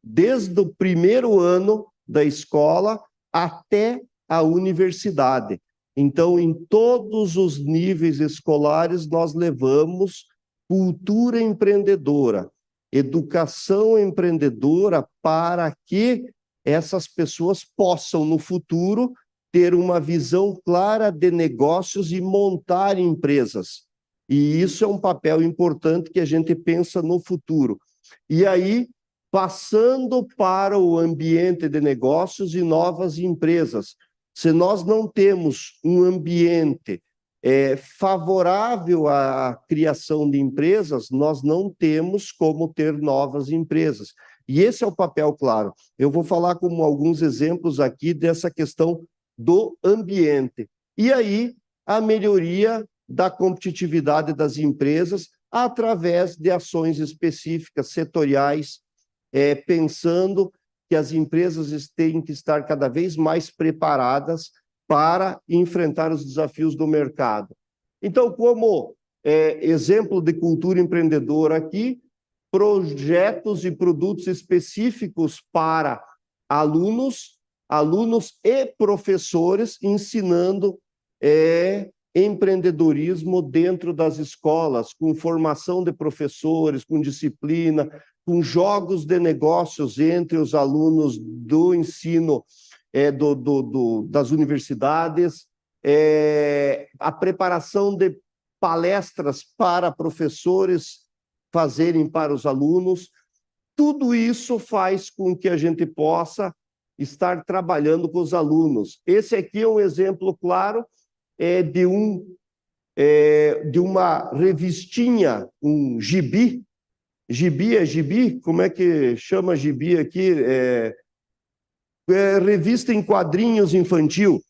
Desde o primeiro ano da escola até a universidade. Então, em todos os níveis escolares, nós levamos cultura empreendedora, educação empreendedora para que essas pessoas possam, no futuro, ter uma visão clara de negócios e montar empresas. E isso é um papel importante que a gente pensa no futuro. E aí, passando para o ambiente de negócios e novas empresas. Se nós não temos um ambiente favorável à criação de empresas, nós não temos como ter novas empresas. E esse é o papel claro. Eu vou falar com alguns exemplos aqui dessa questão do ambiente. E aí, a melhoria da competitividade das empresas através de ações específicas, setoriais, pensando que as empresas têm que estar cada vez mais preparadas para enfrentar os desafios do mercado. Então, como exemplo de cultura empreendedora aqui, projetos e produtos específicos para alunos e professores ensinando empreendedorismo dentro das escolas, com formação de professores, com disciplina, com jogos de negócios entre os alunos do ensino das universidades, a preparação de palestras para professores fazerem para os alunos. Tudo isso faz com que a gente possa estar trabalhando com os alunos. Esse aqui é um exemplo claro de uma revistinha, um gibi. Gibi é gibi? Como é que chama gibi aqui? Revista em quadrinhos infantil.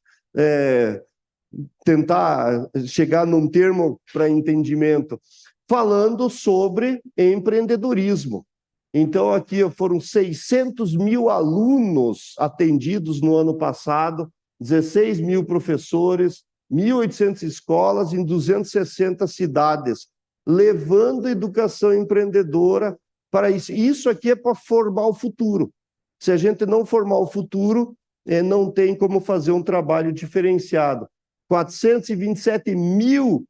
Tentar chegar num termo para entendimento. Falando sobre empreendedorismo. Então, aqui foram 600 mil alunos atendidos no ano passado, 16 mil professores, 1.800 escolas em 260 cidades, levando educação empreendedora para isso. Isso aqui é para formar o futuro. Se a gente não formar o futuro, não tem como fazer um trabalho diferenciado. 427 mil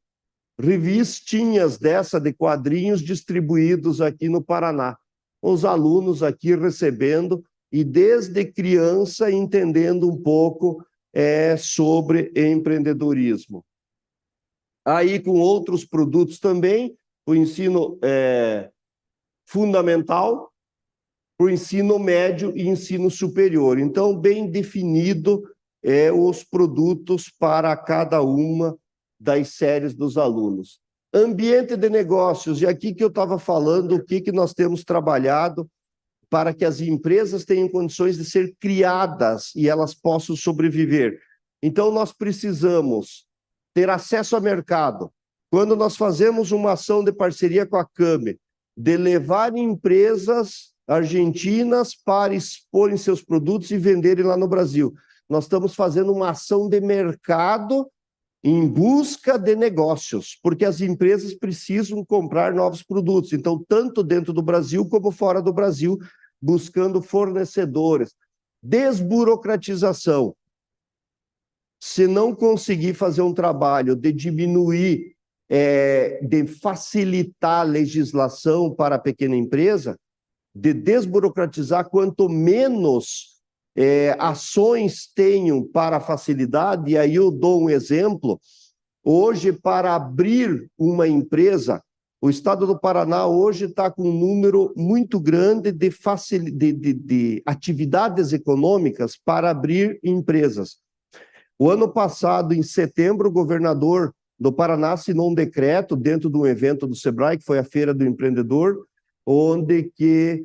revistinhas dessa de quadrinhos distribuídos aqui no Paraná. Os alunos aqui recebendo e desde criança entendendo um pouco sobre empreendedorismo. Aí com outros produtos também, o ensino fundamental, o ensino médio e ensino superior. Então, bem definido os produtos para cada uma das séries dos alunos. Ambiente de negócios, e aqui que eu estava falando, o que nós temos trabalhado para que as empresas tenham condições de ser criadas e elas possam sobreviver. Então, nós precisamos ter acesso ao mercado. Quando nós fazemos uma ação de parceria com a CAME, de levar empresas argentinas para exporem seus produtos e venderem lá no Brasil. Nós estamos fazendo uma ação de mercado em busca de negócios, porque as empresas precisam comprar novos produtos. Então, tanto dentro do Brasil como fora do Brasil, buscando fornecedores. Desburocratização. Se não conseguir fazer um trabalho de diminuir, de facilitar a legislação para a pequena empresa, de desburocratizar, quanto menos ações tenham para a facilidade, e aí eu dou um exemplo. Hoje, para abrir uma empresa, o Estado do Paraná hoje está com um número muito grande de atividades econômicas para abrir empresas. O ano passado, em setembro, o governador do Paraná assinou um decreto dentro de um evento do Sebrae, que foi a Feira do Empreendedor, onde que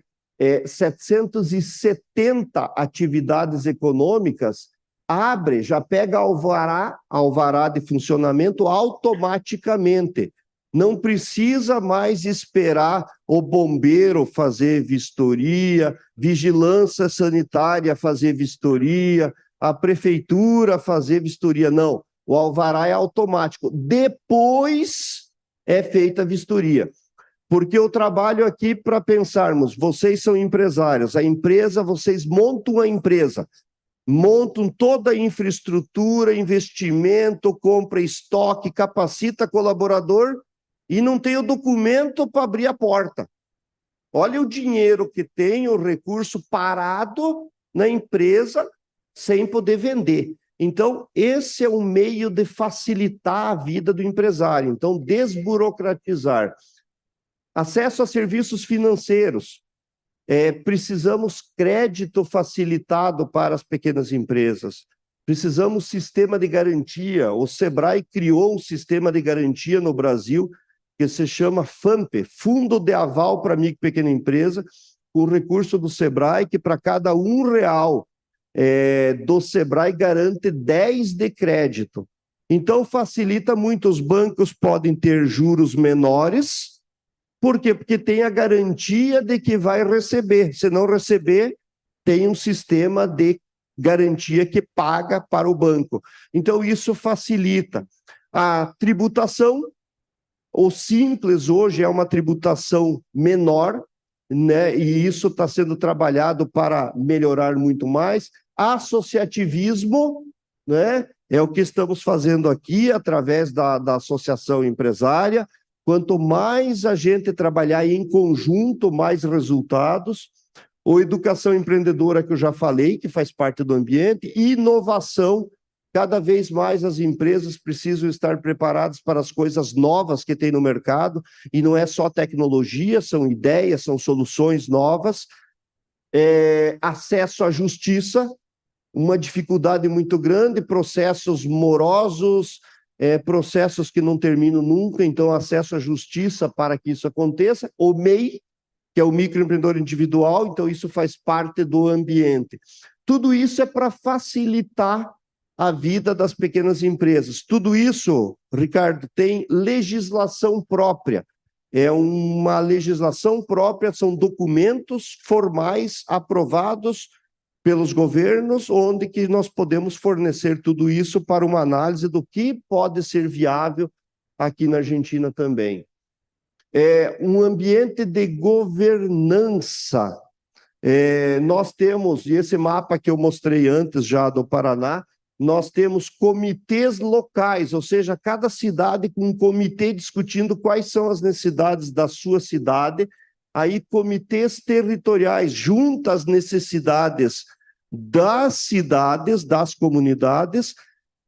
770 atividades econômicas abre, já pega alvará de funcionamento automaticamente. Não precisa mais esperar o bombeiro fazer vistoria, vigilância sanitária fazer vistoria, a prefeitura fazer vistoria. Não, o alvará é automático. Depois é feita a vistoria. Porque eu trabalho aqui para pensarmos, vocês são empresários, a empresa, vocês montam a empresa, montam toda a infraestrutura, investimento, compra estoque, capacita colaborador e não tem o documento para abrir a porta. Olha o dinheiro que tem, o recurso parado na empresa sem poder vender. Então, esse é um meio de facilitar a vida do empresário. Então, desburocratizar. Acesso a serviços financeiros. Precisamos crédito facilitado para as pequenas empresas. Precisamos sistema de garantia. O Sebrae criou um sistema de garantia no Brasil que se chama FAMP, Fundo de Aval para Micro e Pequena Empresa, o recurso do Sebrae, que para cada R$1 do Sebrae garante 10 de crédito. Então, facilita muito. Os bancos podem ter juros menores. Por quê? Porque tem a garantia de que vai receber. Se não receber, tem um sistema de garantia que paga para o banco. Então, isso facilita. A tributação, o Simples hoje é uma tributação menor, né? E isso está sendo trabalhado para melhorar muito mais. Associativismo, né? É o que estamos fazendo aqui através da associação empresária. Quanto mais a gente trabalhar em conjunto, mais resultados. Ou educação empreendedora, que eu já falei, que faz parte do ambiente. E inovação, cada vez mais as empresas precisam estar preparadas para as coisas novas que tem no mercado. E não é só tecnologia, são ideias, são soluções novas. Acesso à justiça, uma dificuldade muito grande, processos morosos, processos que não terminam nunca, então acesso à justiça para que isso aconteça. O MEI, que é o microempreendedor individual, então isso faz parte do ambiente. Tudo isso é para facilitar a vida das pequenas empresas. Tudo isso, Ricardo, tem legislação própria. É uma legislação própria, são documentos formais aprovados pelos governos, onde que nós podemos fornecer tudo isso para uma análise do que pode ser viável aqui na Argentina também. Um ambiente de governança. Nós temos, e esse mapa que eu mostrei antes já do Paraná, nós temos comitês locais, ou seja, cada cidade com um comitê discutindo quais são as necessidades da sua cidade, aí comitês territoriais juntam as necessidades das cidades, das comunidades,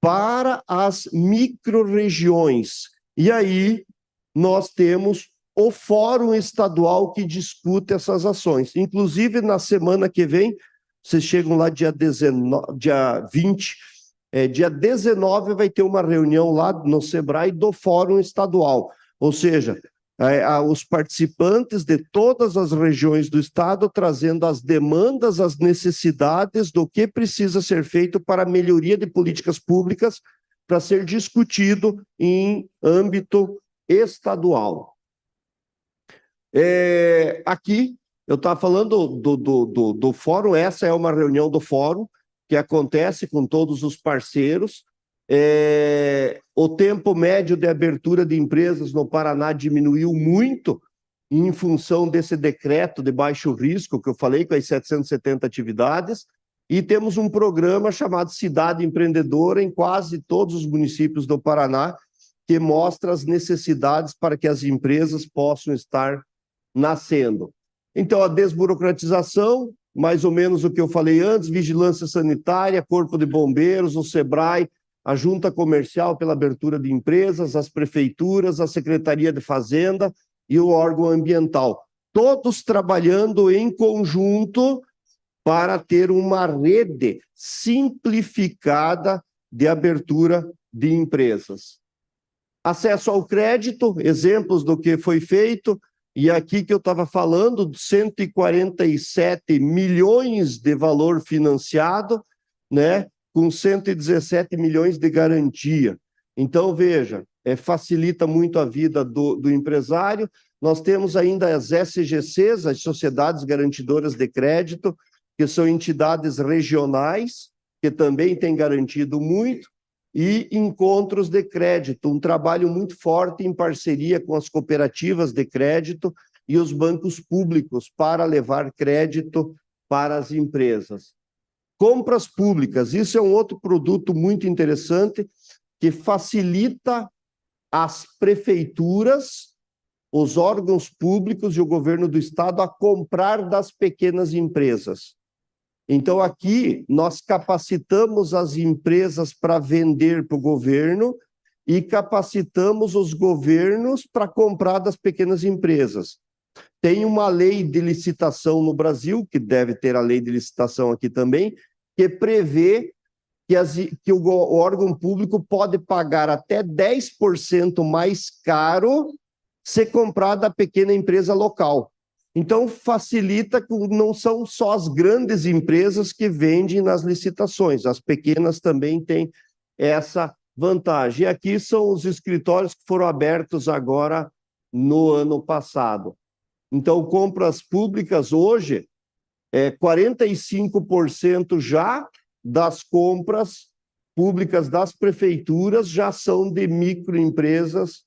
para as micro-regiões. E aí nós temos o Fórum Estadual que discute essas ações. Inclusive, na semana que vem, vocês chegam lá dia 20, dia 19 vai ter uma reunião lá no Sebrae do Fórum Estadual. Ou seja, os participantes de todas as regiões do estado trazendo as demandas, as necessidades do que precisa ser feito para a melhoria de políticas públicas para ser discutido em âmbito estadual. Aqui, eu estava falando do fórum, essa é uma reunião do fórum que acontece com todos os parceiros. O tempo médio de abertura de empresas no Paraná diminuiu muito em função desse decreto de baixo risco que eu falei, com as 770 atividades, e temos um programa chamado Cidade Empreendedora em quase todos os municípios do Paraná, que mostra as necessidades para que as empresas possam estar nascendo. Então, a desburocratização, mais ou menos o que eu falei antes, vigilância sanitária, Corpo de Bombeiros, o SEBRAE, a Junta Comercial pela abertura de empresas, as prefeituras, a Secretaria de Fazenda e o órgão ambiental, todos trabalhando em conjunto para ter uma rede simplificada de abertura de empresas. Acesso ao crédito, exemplos do que foi feito, e aqui que eu estava falando, de 147 milhões de valor financiado, né, com 117 milhões de garantia. Então, veja, facilita muito a vida do empresário. Nós temos ainda as SGCs, as Sociedades Garantidoras de Crédito, que são entidades regionais, que também têm garantido muito, e encontros de crédito, um trabalho muito forte em parceria com as cooperativas de crédito e os bancos públicos para levar crédito para as empresas. Compras públicas, isso é um outro produto muito interessante que facilita as prefeituras, os órgãos públicos e o governo do estado a comprar das pequenas empresas. Então, aqui, nós capacitamos as empresas para vender para o governo e capacitamos os governos para comprar das pequenas empresas. Tem uma lei de licitação no Brasil, que deve ter a lei de licitação aqui também, que prevê que o órgão público pode pagar até 10% mais caro se comprar da pequena empresa local. Então, facilita, não são só as grandes empresas que vendem nas licitações, as pequenas também têm essa vantagem. E aqui são os escritórios que foram abertos agora no ano passado. Então, compras públicas hoje, 45% já das compras públicas das prefeituras já são de microempresas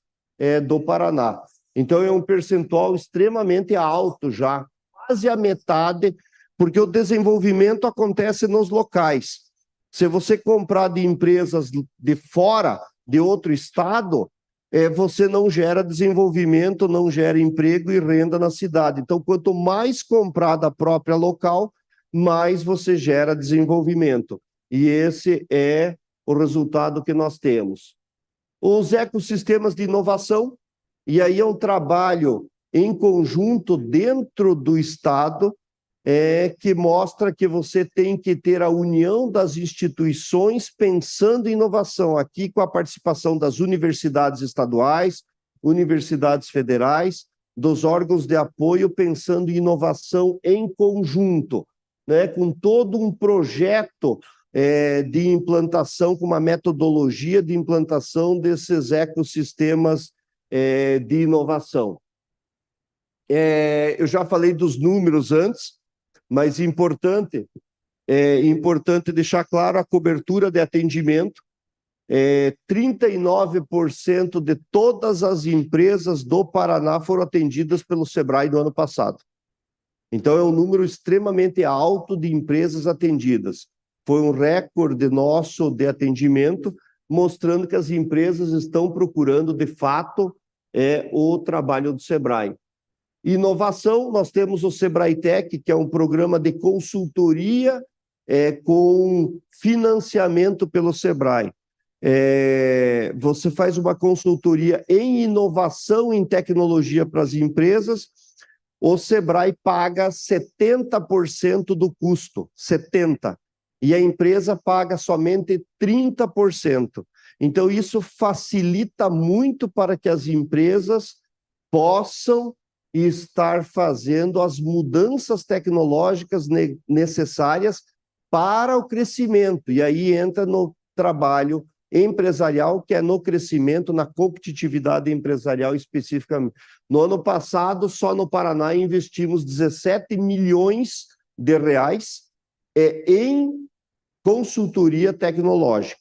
do Paraná. Então, é um percentual extremamente alto já, quase a metade, porque o desenvolvimento acontece nos locais. Se você comprar de empresas de fora, de outro estado, você não gera desenvolvimento, não gera emprego e renda na cidade. Então, quanto mais comprar da própria local, mais você gera desenvolvimento. E esse é o resultado que nós temos. Os ecossistemas de inovação, e aí é um trabalho em conjunto dentro do Estado, que mostra que você tem que ter a união das instituições pensando em inovação, aqui com a participação das universidades estaduais, universidades federais, dos órgãos de apoio pensando em inovação em conjunto, né, com todo um projeto de implantação, com uma metodologia de implantação desses ecossistemas de inovação. Eu já falei dos números antes, mas é importante deixar claro a cobertura de atendimento. 39% de todas as empresas do Paraná foram atendidas pelo SEBRAE no ano passado. Então, é um número extremamente alto de empresas atendidas. Foi um recorde nosso de atendimento, mostrando que as empresas estão procurando, de fato, o trabalho do SEBRAE. Inovação, nós temos o SEBRAE Tech, que é um programa de consultoria com financiamento pelo SEBRAE. Você faz uma consultoria em inovação em tecnologia para as empresas, o SEBRAE paga 70% do custo, 70%, e a empresa paga somente 30%. Então, isso facilita muito para que as empresas possam estar fazendo as mudanças tecnológicas necessárias para o crescimento. E aí entra no trabalho empresarial, que é no crescimento, na competitividade empresarial especificamente. No ano passado, só no Paraná, investimos 17 milhões de reais em consultoria tecnológica.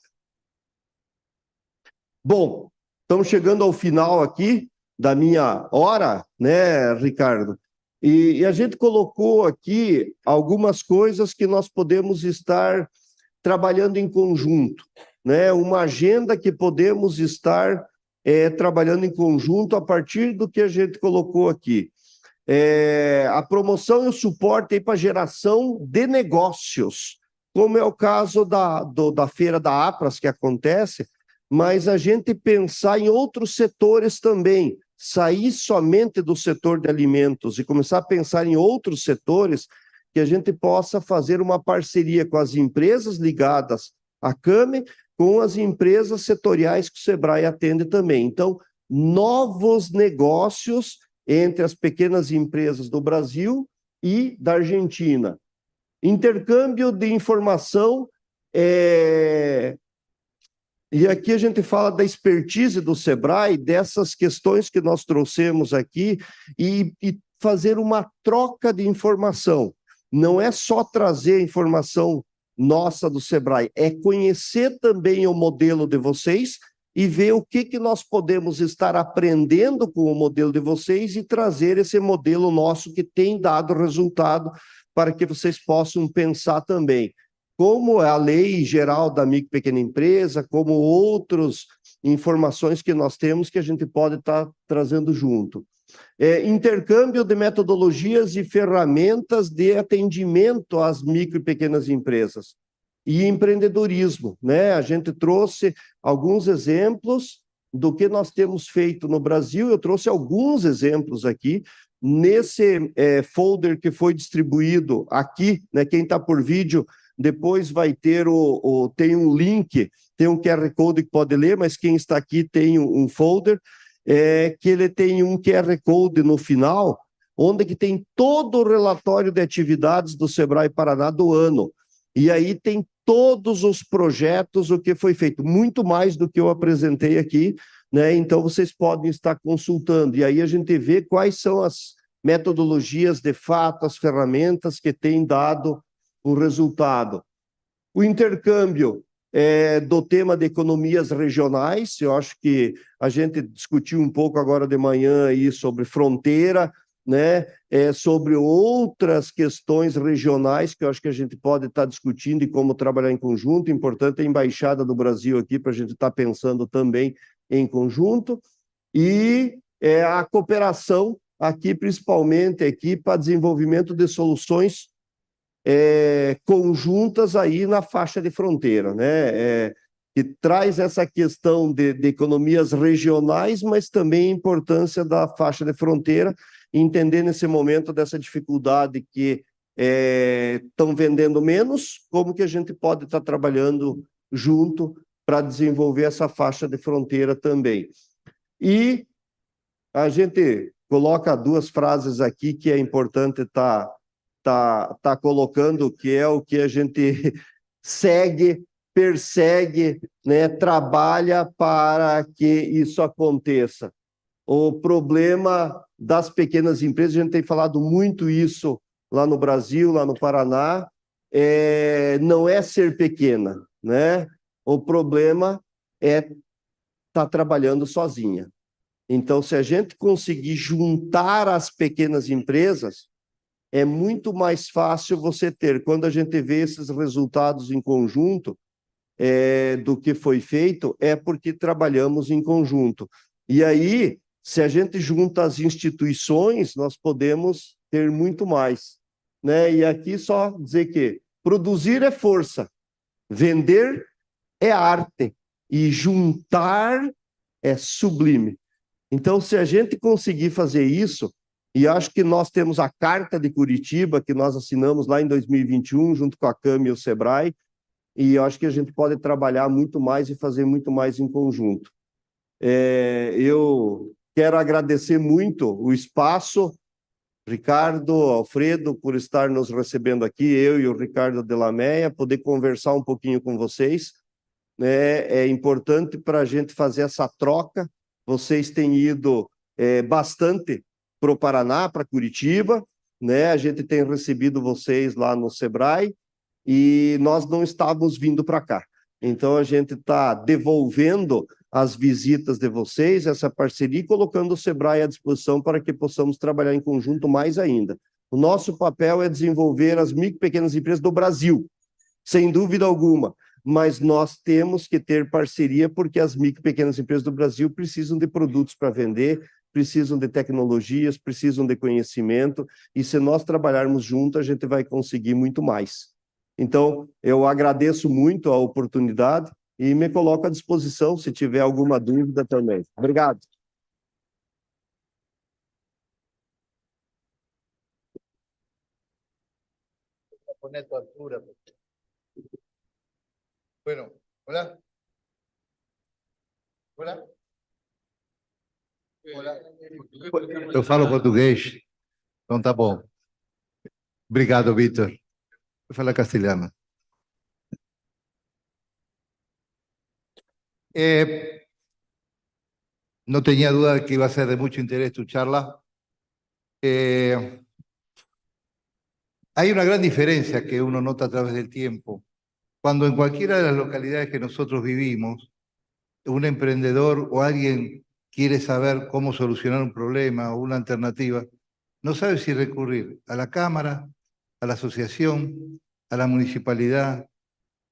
Bom, estamos chegando ao final aqui da minha hora, né, Ricardo? E a gente colocou aqui algumas coisas que nós podemos estar trabalhando em conjunto, né? Uma agenda que podemos estar trabalhando em conjunto a partir do que a gente colocou aqui. A promoção e o suporte para geração de negócios, como é o caso da feira da Apras que acontece, mas a gente pensar em outros setores também, sair somente do setor de alimentos e começar a pensar em outros setores que a gente possa fazer uma parceria com as empresas ligadas à CAME, com as empresas setoriais que o Sebrae atende também. Então, novos negócios entre as pequenas empresas do Brasil e da Argentina. Intercâmbio de informação, e aqui a gente fala da expertise do Sebrae, dessas questões que nós trouxemos aqui, e fazer uma troca de informação. Não é só trazer a informação nossa do Sebrae, é conhecer também o modelo de vocês e ver o que nós podemos estar aprendendo com o modelo de vocês e trazer esse modelo nosso que tem dado resultado para que vocês possam pensar também. Como a lei geral da micro e pequena empresa, como outras informações que nós temos que a gente pode estar trazendo junto. Intercâmbio de metodologias e ferramentas de atendimento às micro e pequenas empresas. E empreendedorismo, né? A gente trouxe alguns exemplos do que nós temos feito no Brasil, eu trouxe alguns exemplos aqui, nesse folder que foi distribuído aqui, né? Quem está por vídeo, depois vai ter tem um link, tem um QR Code que pode ler, mas quem está aqui tem um folder, que ele tem um QR Code no final, onde que tem todo o relatório de atividades do Sebrae Paraná do ano. E aí tem todos os projetos, o que foi feito, muito mais do que eu apresentei aqui, né? Então vocês podem estar consultando, e aí a gente vê quais são as metodologias de fato, as ferramentas que têm dado o resultado. O intercâmbio do tema de economias regionais, eu acho que a gente discutiu um pouco agora de manhã aí sobre fronteira, né? Sobre outras questões regionais que eu acho que a gente pode estar discutindo e como trabalhar em conjunto. Importante a Embaixada do Brasil aqui para a gente estar pensando também em conjunto. E a cooperação aqui, principalmente aqui para desenvolvimento de soluções conjuntas aí na faixa de fronteira, né? Que traz essa questão de economias regionais, mas também a importância da faixa de fronteira, entender nesse momento dessa dificuldade que estão vendendo menos, como que a gente pode estar trabalhando junto para desenvolver essa faixa de fronteira também. E a gente coloca duas frases aqui que é importante estar colocando, que é o que a gente segue, persegue, né, trabalha para que isso aconteça. O problema das pequenas empresas, a gente tem falado muito isso lá no Brasil, lá no Paraná, não é ser pequena, né? O problema é estar trabalhando sozinha. Então, se a gente conseguir juntar as pequenas empresas, é muito mais fácil você ter, quando a gente vê esses resultados em conjunto, do que foi feito, é porque trabalhamos em conjunto. E aí, se a gente junta as instituições, nós podemos ter muito mais, né? E aqui só dizer que produzir é força, vender é arte e juntar é sublime. Então, se a gente conseguir fazer isso, e acho que nós temos a Carta de Curitiba, que nós assinamos lá em 2021, junto com a CAME e o Sebrae, e eu acho que a gente pode trabalhar muito mais e fazer muito mais em conjunto. Eu quero agradecer muito o espaço, Ricardo, Alfredo, por estar nos recebendo aqui, eu e o Ricardo Delameia, poder conversar um pouquinho com vocês. É importante para a gente fazer essa troca. Vocês têm ido bastante para o Paraná, para Curitiba, né? A gente tem recebido vocês lá no Sebrae e nós não estávamos vindo para cá. Então, a gente está devolvendo as visitas de vocês, essa parceria, e colocando o Sebrae à disposição para que possamos trabalhar em conjunto mais ainda. O nosso papel é desenvolver as micro e pequenas empresas do Brasil, sem dúvida alguma, mas nós temos que ter parceria porque as micro e pequenas empresas do Brasil precisam de produtos para vender, precisam de tecnologias, precisam de conhecimento, e se nós trabalharmos juntos, a gente vai conseguir muito mais. Então, eu agradeço muito a oportunidade e me coloco à disposição se tiver alguma dúvida também. Obrigado. Poner tu altura. Bueno, hola. Hola. Hola. Eu falo português, então tá bom. Obrigado, Vitor. Eu falo castelhano. No tenía duda de que iba a ser de mucho interés tu charla. Hay una gran diferencia que uno nota a través del tiempo. Cuando en cualquiera de las localidades que nosotros vivimos, un emprendedor o alguien quiere saber cómo solucionar un problema o una alternativa, no sabe si recurrir a la Cámara, a la asociación, a la municipalidad,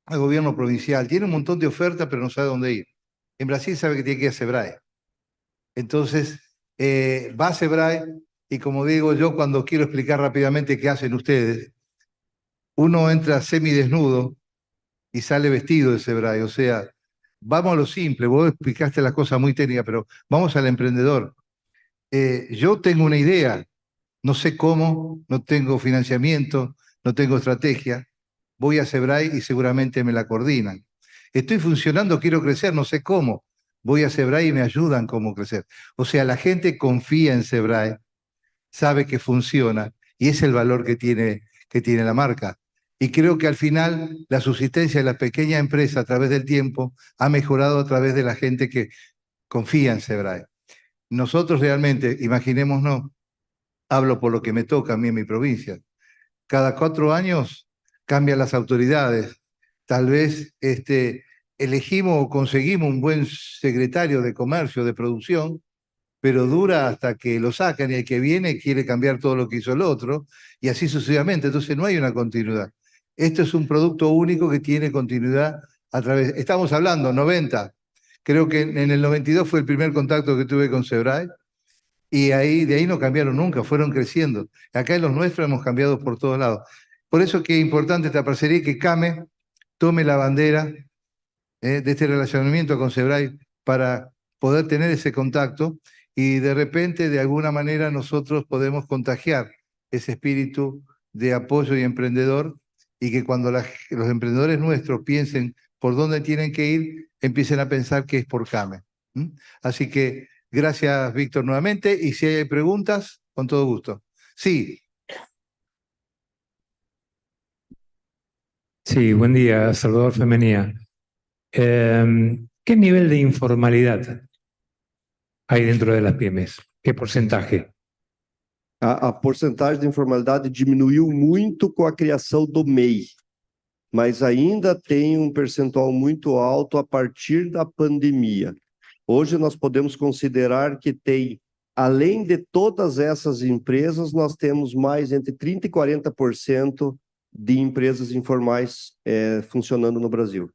al gobierno provincial. Tiene un montón de ofertas, pero no sabe dónde ir. En Brasil sabe que tiene que ir a Sebrae. Entonces, va a Sebrae y como digo yo, cuando quiero explicar rápidamente qué hacen ustedes, uno entra semidesnudo y sale vestido de Sebrae. O sea, vamos a lo simple. Vos explicaste la cosa muy técnica, pero vamos al emprendedor. Yo tengo una idea, no sé cómo, no tengo financiamiento, no tengo estrategia. Voy a Sebrae y seguramente me la coordinan. Estoy funcionando, quiero crecer, no sé cómo. Voy a Sebrae y me ayudan cómo crecer. O sea, la gente confía en Sebrae, sabe que funciona y es el valor que tiene la marca. Y creo que al final la subsistencia de la pequeña empresa a través del tiempo ha mejorado a través de la gente que confía en Sebrae. Nosotros realmente, imaginémonos, hablo por lo que me toca a mí en mi provincia, cada 4 años cambian las autoridades. Tal vez elegimos o conseguimos un buen secretario de comercio, de producción, pero dura hasta que lo sacan y el que viene quiere cambiar todo lo que hizo el otro, y así sucesivamente. Entonces no hay una continuidad. Esto es un producto único que tiene continuidad a través... Estamos hablando, 90. Creo que en el 92 fue el primer contacto que tuve con Sebrae, y de ahí no cambiaron nunca, fueron creciendo. Acá en los nuestros hemos cambiado por todos lados. Por eso que es importante esta parcería, que CAME tome la bandera de este relacionamiento con Sebrae para poder tener ese contacto, y de repente, de alguna manera, nosotros podemos contagiar ese espíritu de apoyo y emprendedor, y que cuando los emprendedores nuestros piensen por dónde tienen que ir, empiecen a pensar que es por CAME. Así que gracias, Víctor, nuevamente, y si hay preguntas, con todo gusto. Sí. Sí, buen día, Salvador Femenía. ¿Qué nivel de informalidad hay dentro de las pymes? ¿Qué porcentaje? A porcentagem de informalidade diminuiu muito com a criação do MEI, mas ainda tem um percentual muito alto a partir da pandemia. Hoje nós podemos considerar que tem, além de todas essas empresas, nós temos mais entre 30% e 40% de empresas informais funcionando no Brasil.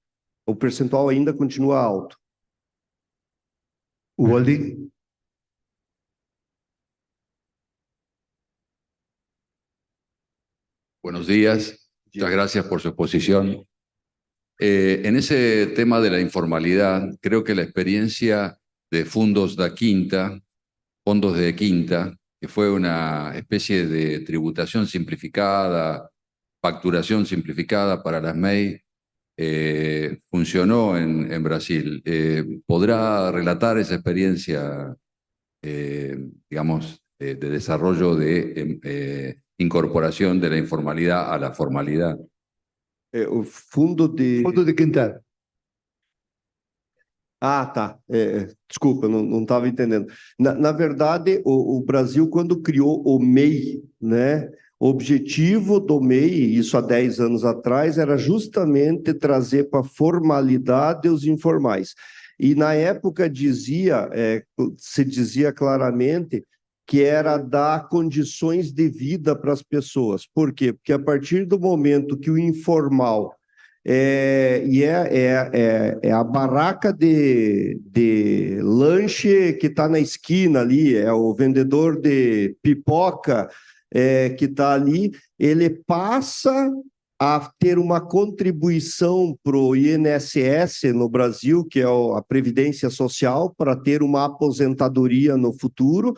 O percentual ainda continua alto. Ubaldi. Buenos días, muchas gracias por su exposición. En ese tema de la informalidad, creo que la experiencia de Fundos de Quinta, que fue una especie de tributación simplificada, facturación simplificada para las MEI, funcionó en Brasil. ¿Podrá relatar esa experiencia, digamos, de desarrollo de incorporación de la informalidad a la formalidad? O Fundo de Quinta. Ah, tá. Desculpa, não estava entendendo. Na verdade, o Brasil, quando criou o MEI, né, o objetivo do MEI, isso há 10 anos atrás, era justamente trazer para a formalidade os informais. E na época se dizia claramente que era dar condições de vida para as pessoas. Por quê? Porque a partir do momento que o informal é a barraca de lanche que está na esquina ali, é o vendedor de pipoca que está ali, ele passa a ter uma contribuição para o INSS no Brasil, que é a Previdência Social, para ter uma aposentadoria no futuro.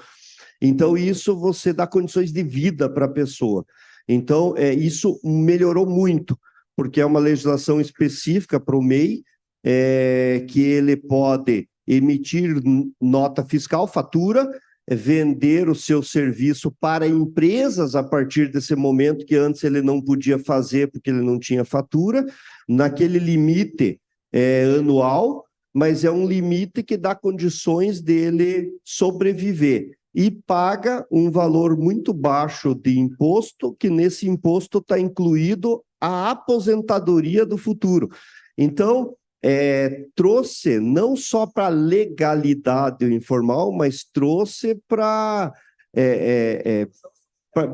Então, isso você dá condições de vida para a pessoa. Então, isso melhorou muito, porque é uma legislação específica para o MEI, que ele pode emitir nota fiscal, fatura, vender o seu serviço para empresas a partir desse momento que antes ele não podia fazer porque ele não tinha fatura, naquele limite anual, mas é um limite que dá condições dele sobreviver e paga um valor muito baixo de imposto, que nesse imposto está incluído a aposentadoria do futuro. Então, trouxe não só para a legalidade informal, mas trouxe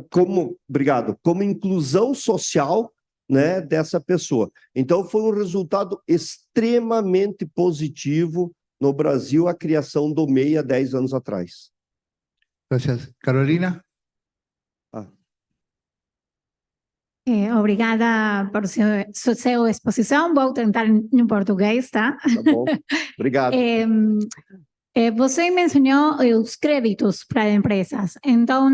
como inclusão social, né, dessa pessoa. Então, foi um resultado extremamente positivo no Brasil a criação do MEI há 10 anos atrás. Gracias. Carolina. Obrigada por sua exposição. Vou tentar em português, tá? Tá bom. Obrigado. Você mencionou os créditos para empresas. Então,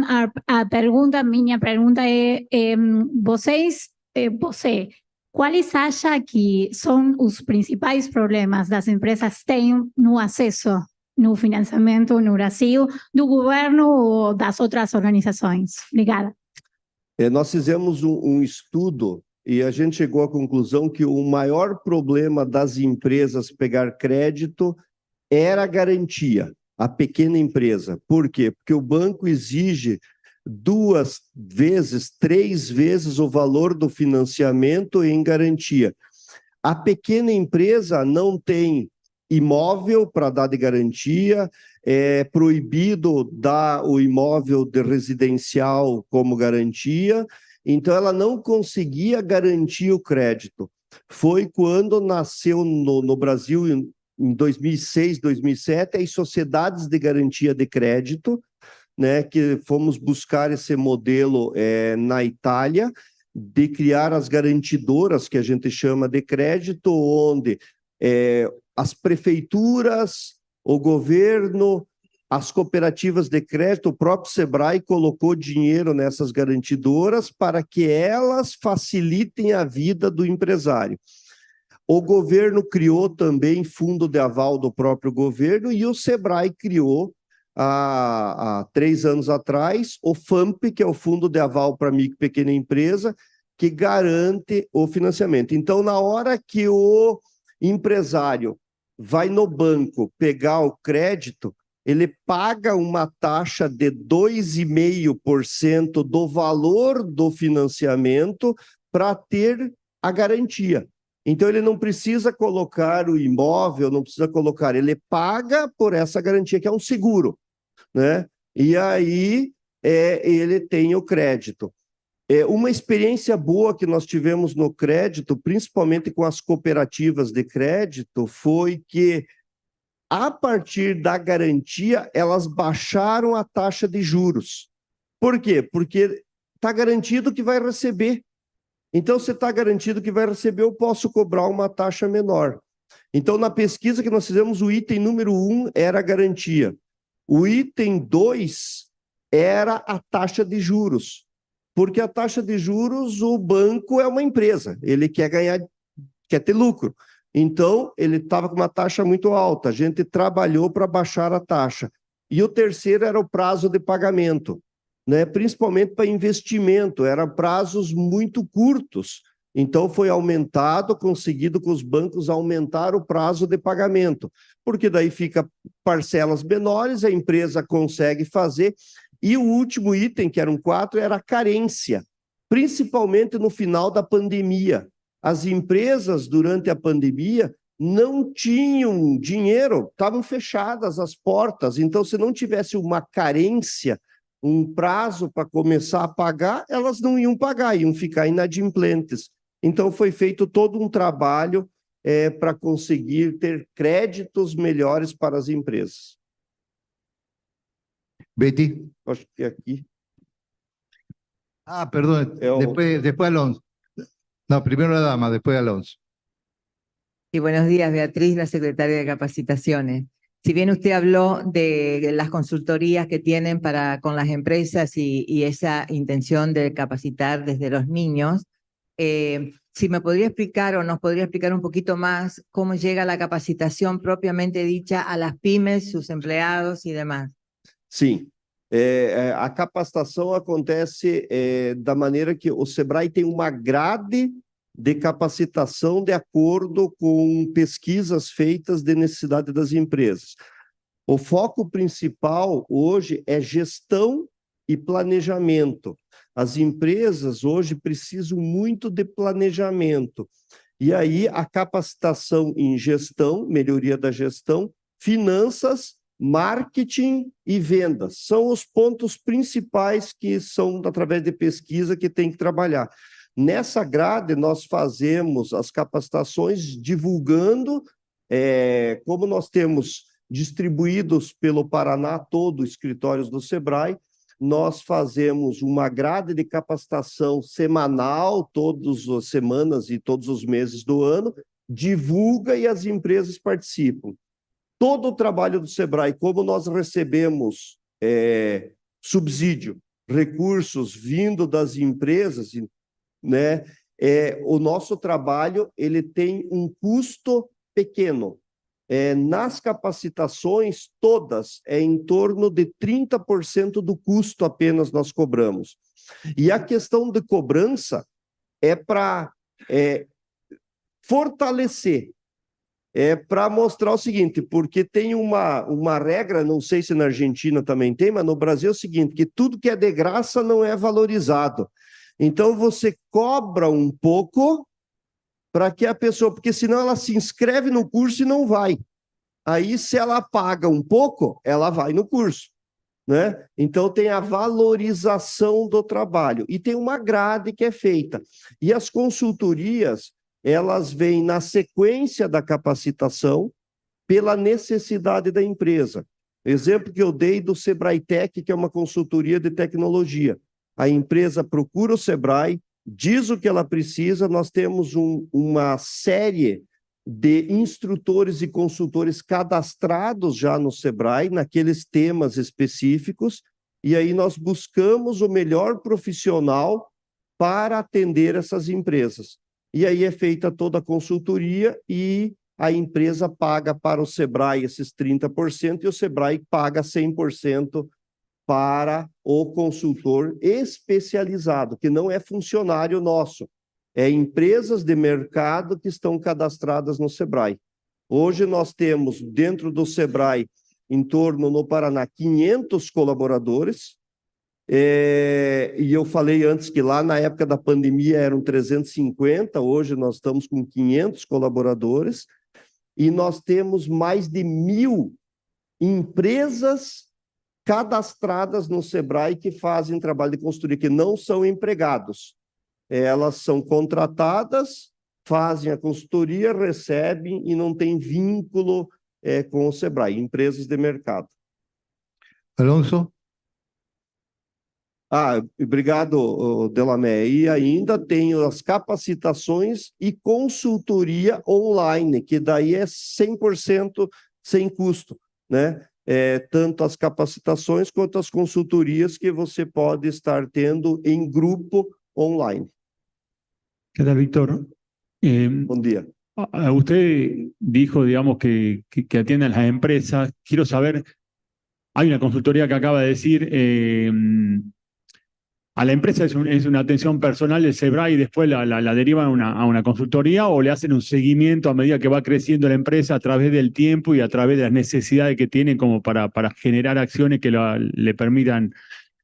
minha pergunta é, você, quais acha que são os principais problemas das empresas têm no acesso, no financiamento no Brasil, do governo ou das outras organizações? Obrigada. Nós fizemos um estudo e a gente chegou à conclusão que o maior problema das empresas pegar crédito era a garantia, a pequena empresa. Por quê? Porque o banco exige 2 vezes, 3 vezes o valor do financiamento em garantia. A pequena empresa não tem imóvel para dar de garantia, é proibido dar o imóvel de residencial como garantia, então ela não conseguia garantir o crédito. Foi quando nasceu no Brasil, em 2006, 2007, as sociedades de garantia de crédito, né, que fomos buscar esse modelo na Itália, de criar as garantidoras, que a gente chama de crédito, onde as prefeituras, o governo, as cooperativas de crédito, o próprio Sebrae colocou dinheiro nessas garantidoras para que elas facilitem a vida do empresário. O governo criou também fundo de aval do próprio governo e o Sebrae criou, há 3 anos atrás, o FAMP, que é o Fundo de Aval para Micro e Pequena Empresa, que garante o financiamento. Então, na hora que o empresário vai no banco pegar o crédito, ele paga uma taxa de 2,5% do valor do financiamento para ter a garantia. Então, ele não precisa colocar o imóvel, não precisa colocar, ele paga por essa garantia, que é um seguro, né? E aí ele tem o crédito. Uma experiência boa que nós tivemos no crédito, principalmente com as cooperativas de crédito, foi que, a partir da garantia, elas baixaram a taxa de juros. Por quê? Porque está garantido que vai receber. Então, se está garantido que vai receber, eu posso cobrar uma taxa menor. Então, na pesquisa que nós fizemos, o item número 1 era a garantia. O item 2 era a taxa de juros. Porque a taxa de juros, o banco é uma empresa, ele quer ganhar, quer ter lucro. Então, ele estava com uma taxa muito alta, a gente trabalhou para baixar a taxa. E o terceiro era o prazo de pagamento, né? Principalmente para investimento, eram prazos muito curtos. Então, foi conseguido com os bancos aumentar o prazo de pagamento, porque daí fica parcelas menores, a empresa consegue fazer. E o último item, que eram 4, era a carência, principalmente no final da pandemia. As empresas, durante a pandemia, não tinham dinheiro, estavam fechadas as portas. Então, se não tivesse uma carência, um prazo para começar a pagar, elas não iam pagar, iam ficar inadimplentes. Então, foi feito todo um trabalho para conseguir ter créditos melhores para as empresas. Betty. Acho que aqui. Ah, perdón, Eu- después Alonso. No, primero la dama, después Alonso. Y buenos días, Beatriz, la secretaria de Capacitaciones. Si bien usted habló de las consultorías que tienen con las empresas y esa intención de capacitar desde los niños, si me podría explicar o nos podría explicar un poquito más cómo llega la capacitación propiamente dicha a las pymes, sus empleados y demás. Sim. A capacitação acontece da maneira que o Sebrae tem uma grade de capacitação de acordo com pesquisas feitas de necessidade das empresas. O foco principal hoje é gestão e planejamento. As empresas hoje precisam muito de planejamento. E aí a capacitação em gestão, melhoria da gestão, finanças, marketing e vendas são os pontos principais que são através de pesquisa que tem que trabalhar. Nessa grade, nós fazemos as capacitações divulgando, como nós temos distribuídos pelo Paraná todo os escritórios do Sebrae, nós fazemos uma grade de capacitação semanal, todas as semanas e todos os meses do ano, divulga e as empresas participam. Todo o trabalho do Sebrae, como nós recebemos subsídio, recursos vindo das empresas, né? O nosso trabalho ele tem um custo pequeno. Nas capacitações todas, em torno de 30% do custo apenas nós cobramos. E a questão de cobrança é para fortalecer, para mostrar o seguinte, porque tem uma regra, não sei se na Argentina também tem, mas no Brasil é o seguinte, que tudo que é de graça não é valorizado. Então, você cobra um pouco para que a pessoa... Porque senão ela se inscreve no curso e não vai. Aí, se ela paga um pouco, ela vai no curso, né? Então, tem a valorização do trabalho. E tem uma grade que é feita. E as consultorias, elas vêm na sequência da capacitação pela necessidade da empresa. Exemplo que eu dei do Sebrae Tech, que é uma consultoria de tecnologia. A empresa procura o Sebrae, diz o que ela precisa, nós temos uma série de instrutores e consultores cadastrados já no Sebrae, naqueles temas específicos, e aí nós buscamos o melhor profissional para atender essas empresas. E aí é feita toda a consultoria e a empresa paga para o Sebrae esses 30% e o Sebrae paga 100% para o consultor especializado, que não é funcionário nosso, é empresas de mercado que estão cadastradas no Sebrae. Hoje nós temos, dentro do Sebrae, em torno, no Paraná, 500 colaboradores, e eu falei antes que lá na época da pandemia eram 350, hoje nós estamos com 500 colaboradores, e nós temos mais de 1.000 empresas cadastradas no Sebrae que fazem trabalho de consultoria, que não são empregados. Elas são contratadas, fazem a consultoria, recebem e não tem vínculo com o Sebrae, empresas de mercado. Alonso. Obrigado, Delamé. E ainda tem as capacitações e consultoria online, que daí é 100% sem custo, né? Tanto as capacitações quanto as consultorias que você pode estar tendo em grupo online. ¿Qué tal, Víctor? Bom dia. Usted dijo, digamos, que atienden las empresas. Quiero saber, hay una consultoría que acaba de decir, a la empresa es una atención personal del Sebrae y después la derivan a una consultoría, o le hacen un seguimiento a medida que va creciendo la empresa a través del tiempo y a través de las necesidades que tiene como para generar acciones que le permitan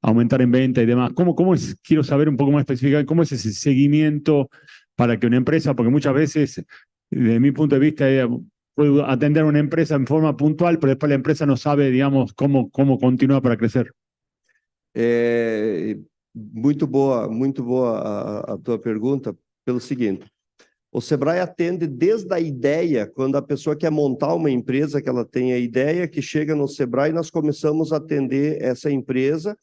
aumentar en venta y demás. ¿Cómo es? Quiero saber un poco más específicamente cómo es ese seguimiento para que una empresa, porque muchas veces Desde mi punto de vista, puedo atender una empresa en forma puntual, pero después la empresa no sabe, digamos, cómo continuar para crecer. Muito boa a tua pergunta, pelo seguinte: o Sebrae atende desde a ideia, quando a pessoa quer montar uma empresa, que ela tem a ideia, que chega no Sebrae, nós começamos a atender essa empresa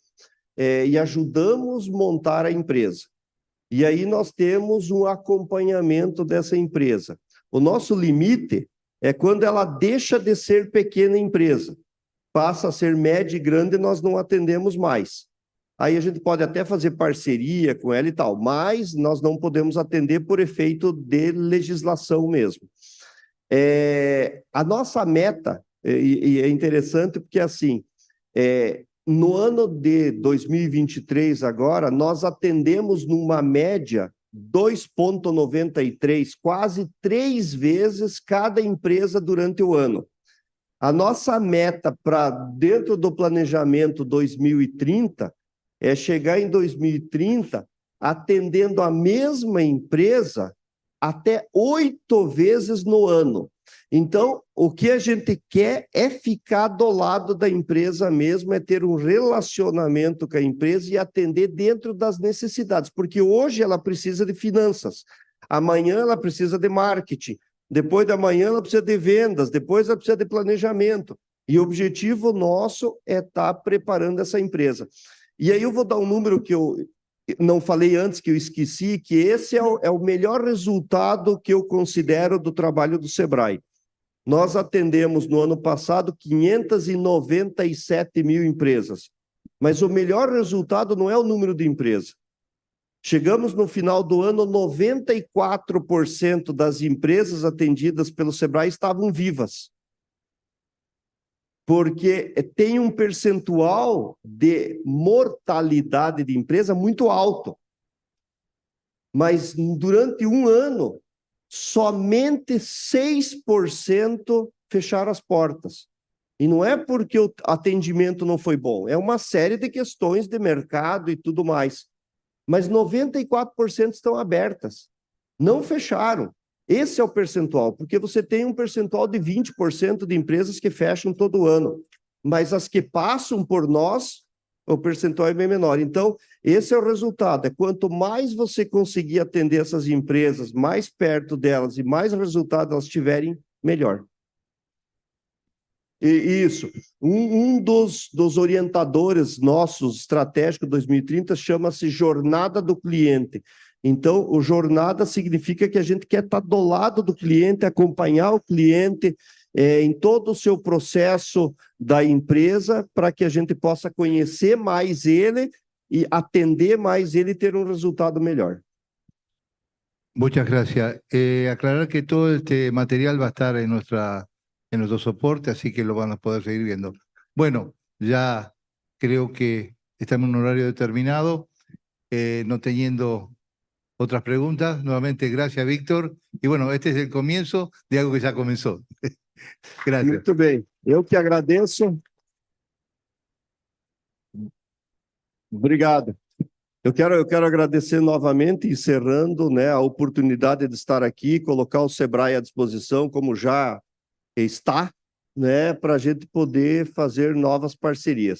e ajudamos a montar a empresa. E aí nós temos um acompanhamento dessa empresa. O nosso limite é quando ela deixa de ser pequena empresa, passa a ser média e grande, nós não atendemos mais. Aí a gente pode até fazer parceria com ela e tal, mas nós não podemos atender por efeito de legislação mesmo. A nossa meta, e é interessante porque assim, no ano de 2023 agora, nós atendemos numa média 2,93, quase 3 vezes cada empresa durante o ano. A nossa meta para dentro do planejamento 2030 é chegar em 2030 atendendo a mesma empresa até 8 vezes no ano. Então, o que a gente quer é ficar do lado da empresa mesmo, é ter um relacionamento com a empresa e atender dentro das necessidades, porque hoje ela precisa de finanças, amanhã ela precisa de marketing, depois da manhã ela precisa de vendas, depois ela precisa de planejamento. E o objetivo nosso é estar preparando essa empresa. E aí eu vou dar um número que eu não falei antes, que eu esqueci, que esse é o melhor resultado que eu considero do trabalho do Sebrae. Nós atendemos no ano passado 597 mil empresas, mas o melhor resultado não é o número de empresas. Chegamos no final do ano, 94% das empresas atendidas pelo Sebrae estavam vivas. Porque tem um percentual de mortalidade de empresa muito alto. Mas durante um ano, somente 6% fecharam as portas. E não é porque o atendimento não foi bom, é uma série de questões de mercado e tudo mais. Mas 94% estão abertas, não fecharam. Esse é o percentual, porque você tem um percentual de 20% de empresas que fecham todo ano, mas as que passam por nós, o percentual é bem menor. Então, esse é o resultado, é quanto mais você conseguir atender essas empresas, mais perto delas e mais resultado elas tiverem, melhor. E isso, um dos orientadores nossos, estratégico 2030, chama-se Jornada do Cliente. Então, o jornada significa que a gente quer estar do lado do cliente, acompanhar o cliente em todo o seu processo da empresa, para que a gente possa conhecer mais ele e atender mais ele e ter um resultado melhor. Muchas gracias. Aclarar que todo este material va a estar en nuestro soporte, así que lo van a poder seguir viendo. Bueno, ya creo que estamos en un horario determinado, no teniendo otras preguntas. Nuevamente, gracias, Víctor. Y bueno, este es el comienzo de algo que ya comenzó. Gracias. Muito bem. Eu que agradeço. Obrigado. Eu quero agradecer novamente, encerrando, né, a oportunidade de estar aqui, colocar o Sebrae à disposição, como já está, né, para a gente poder fazer novas parcerias.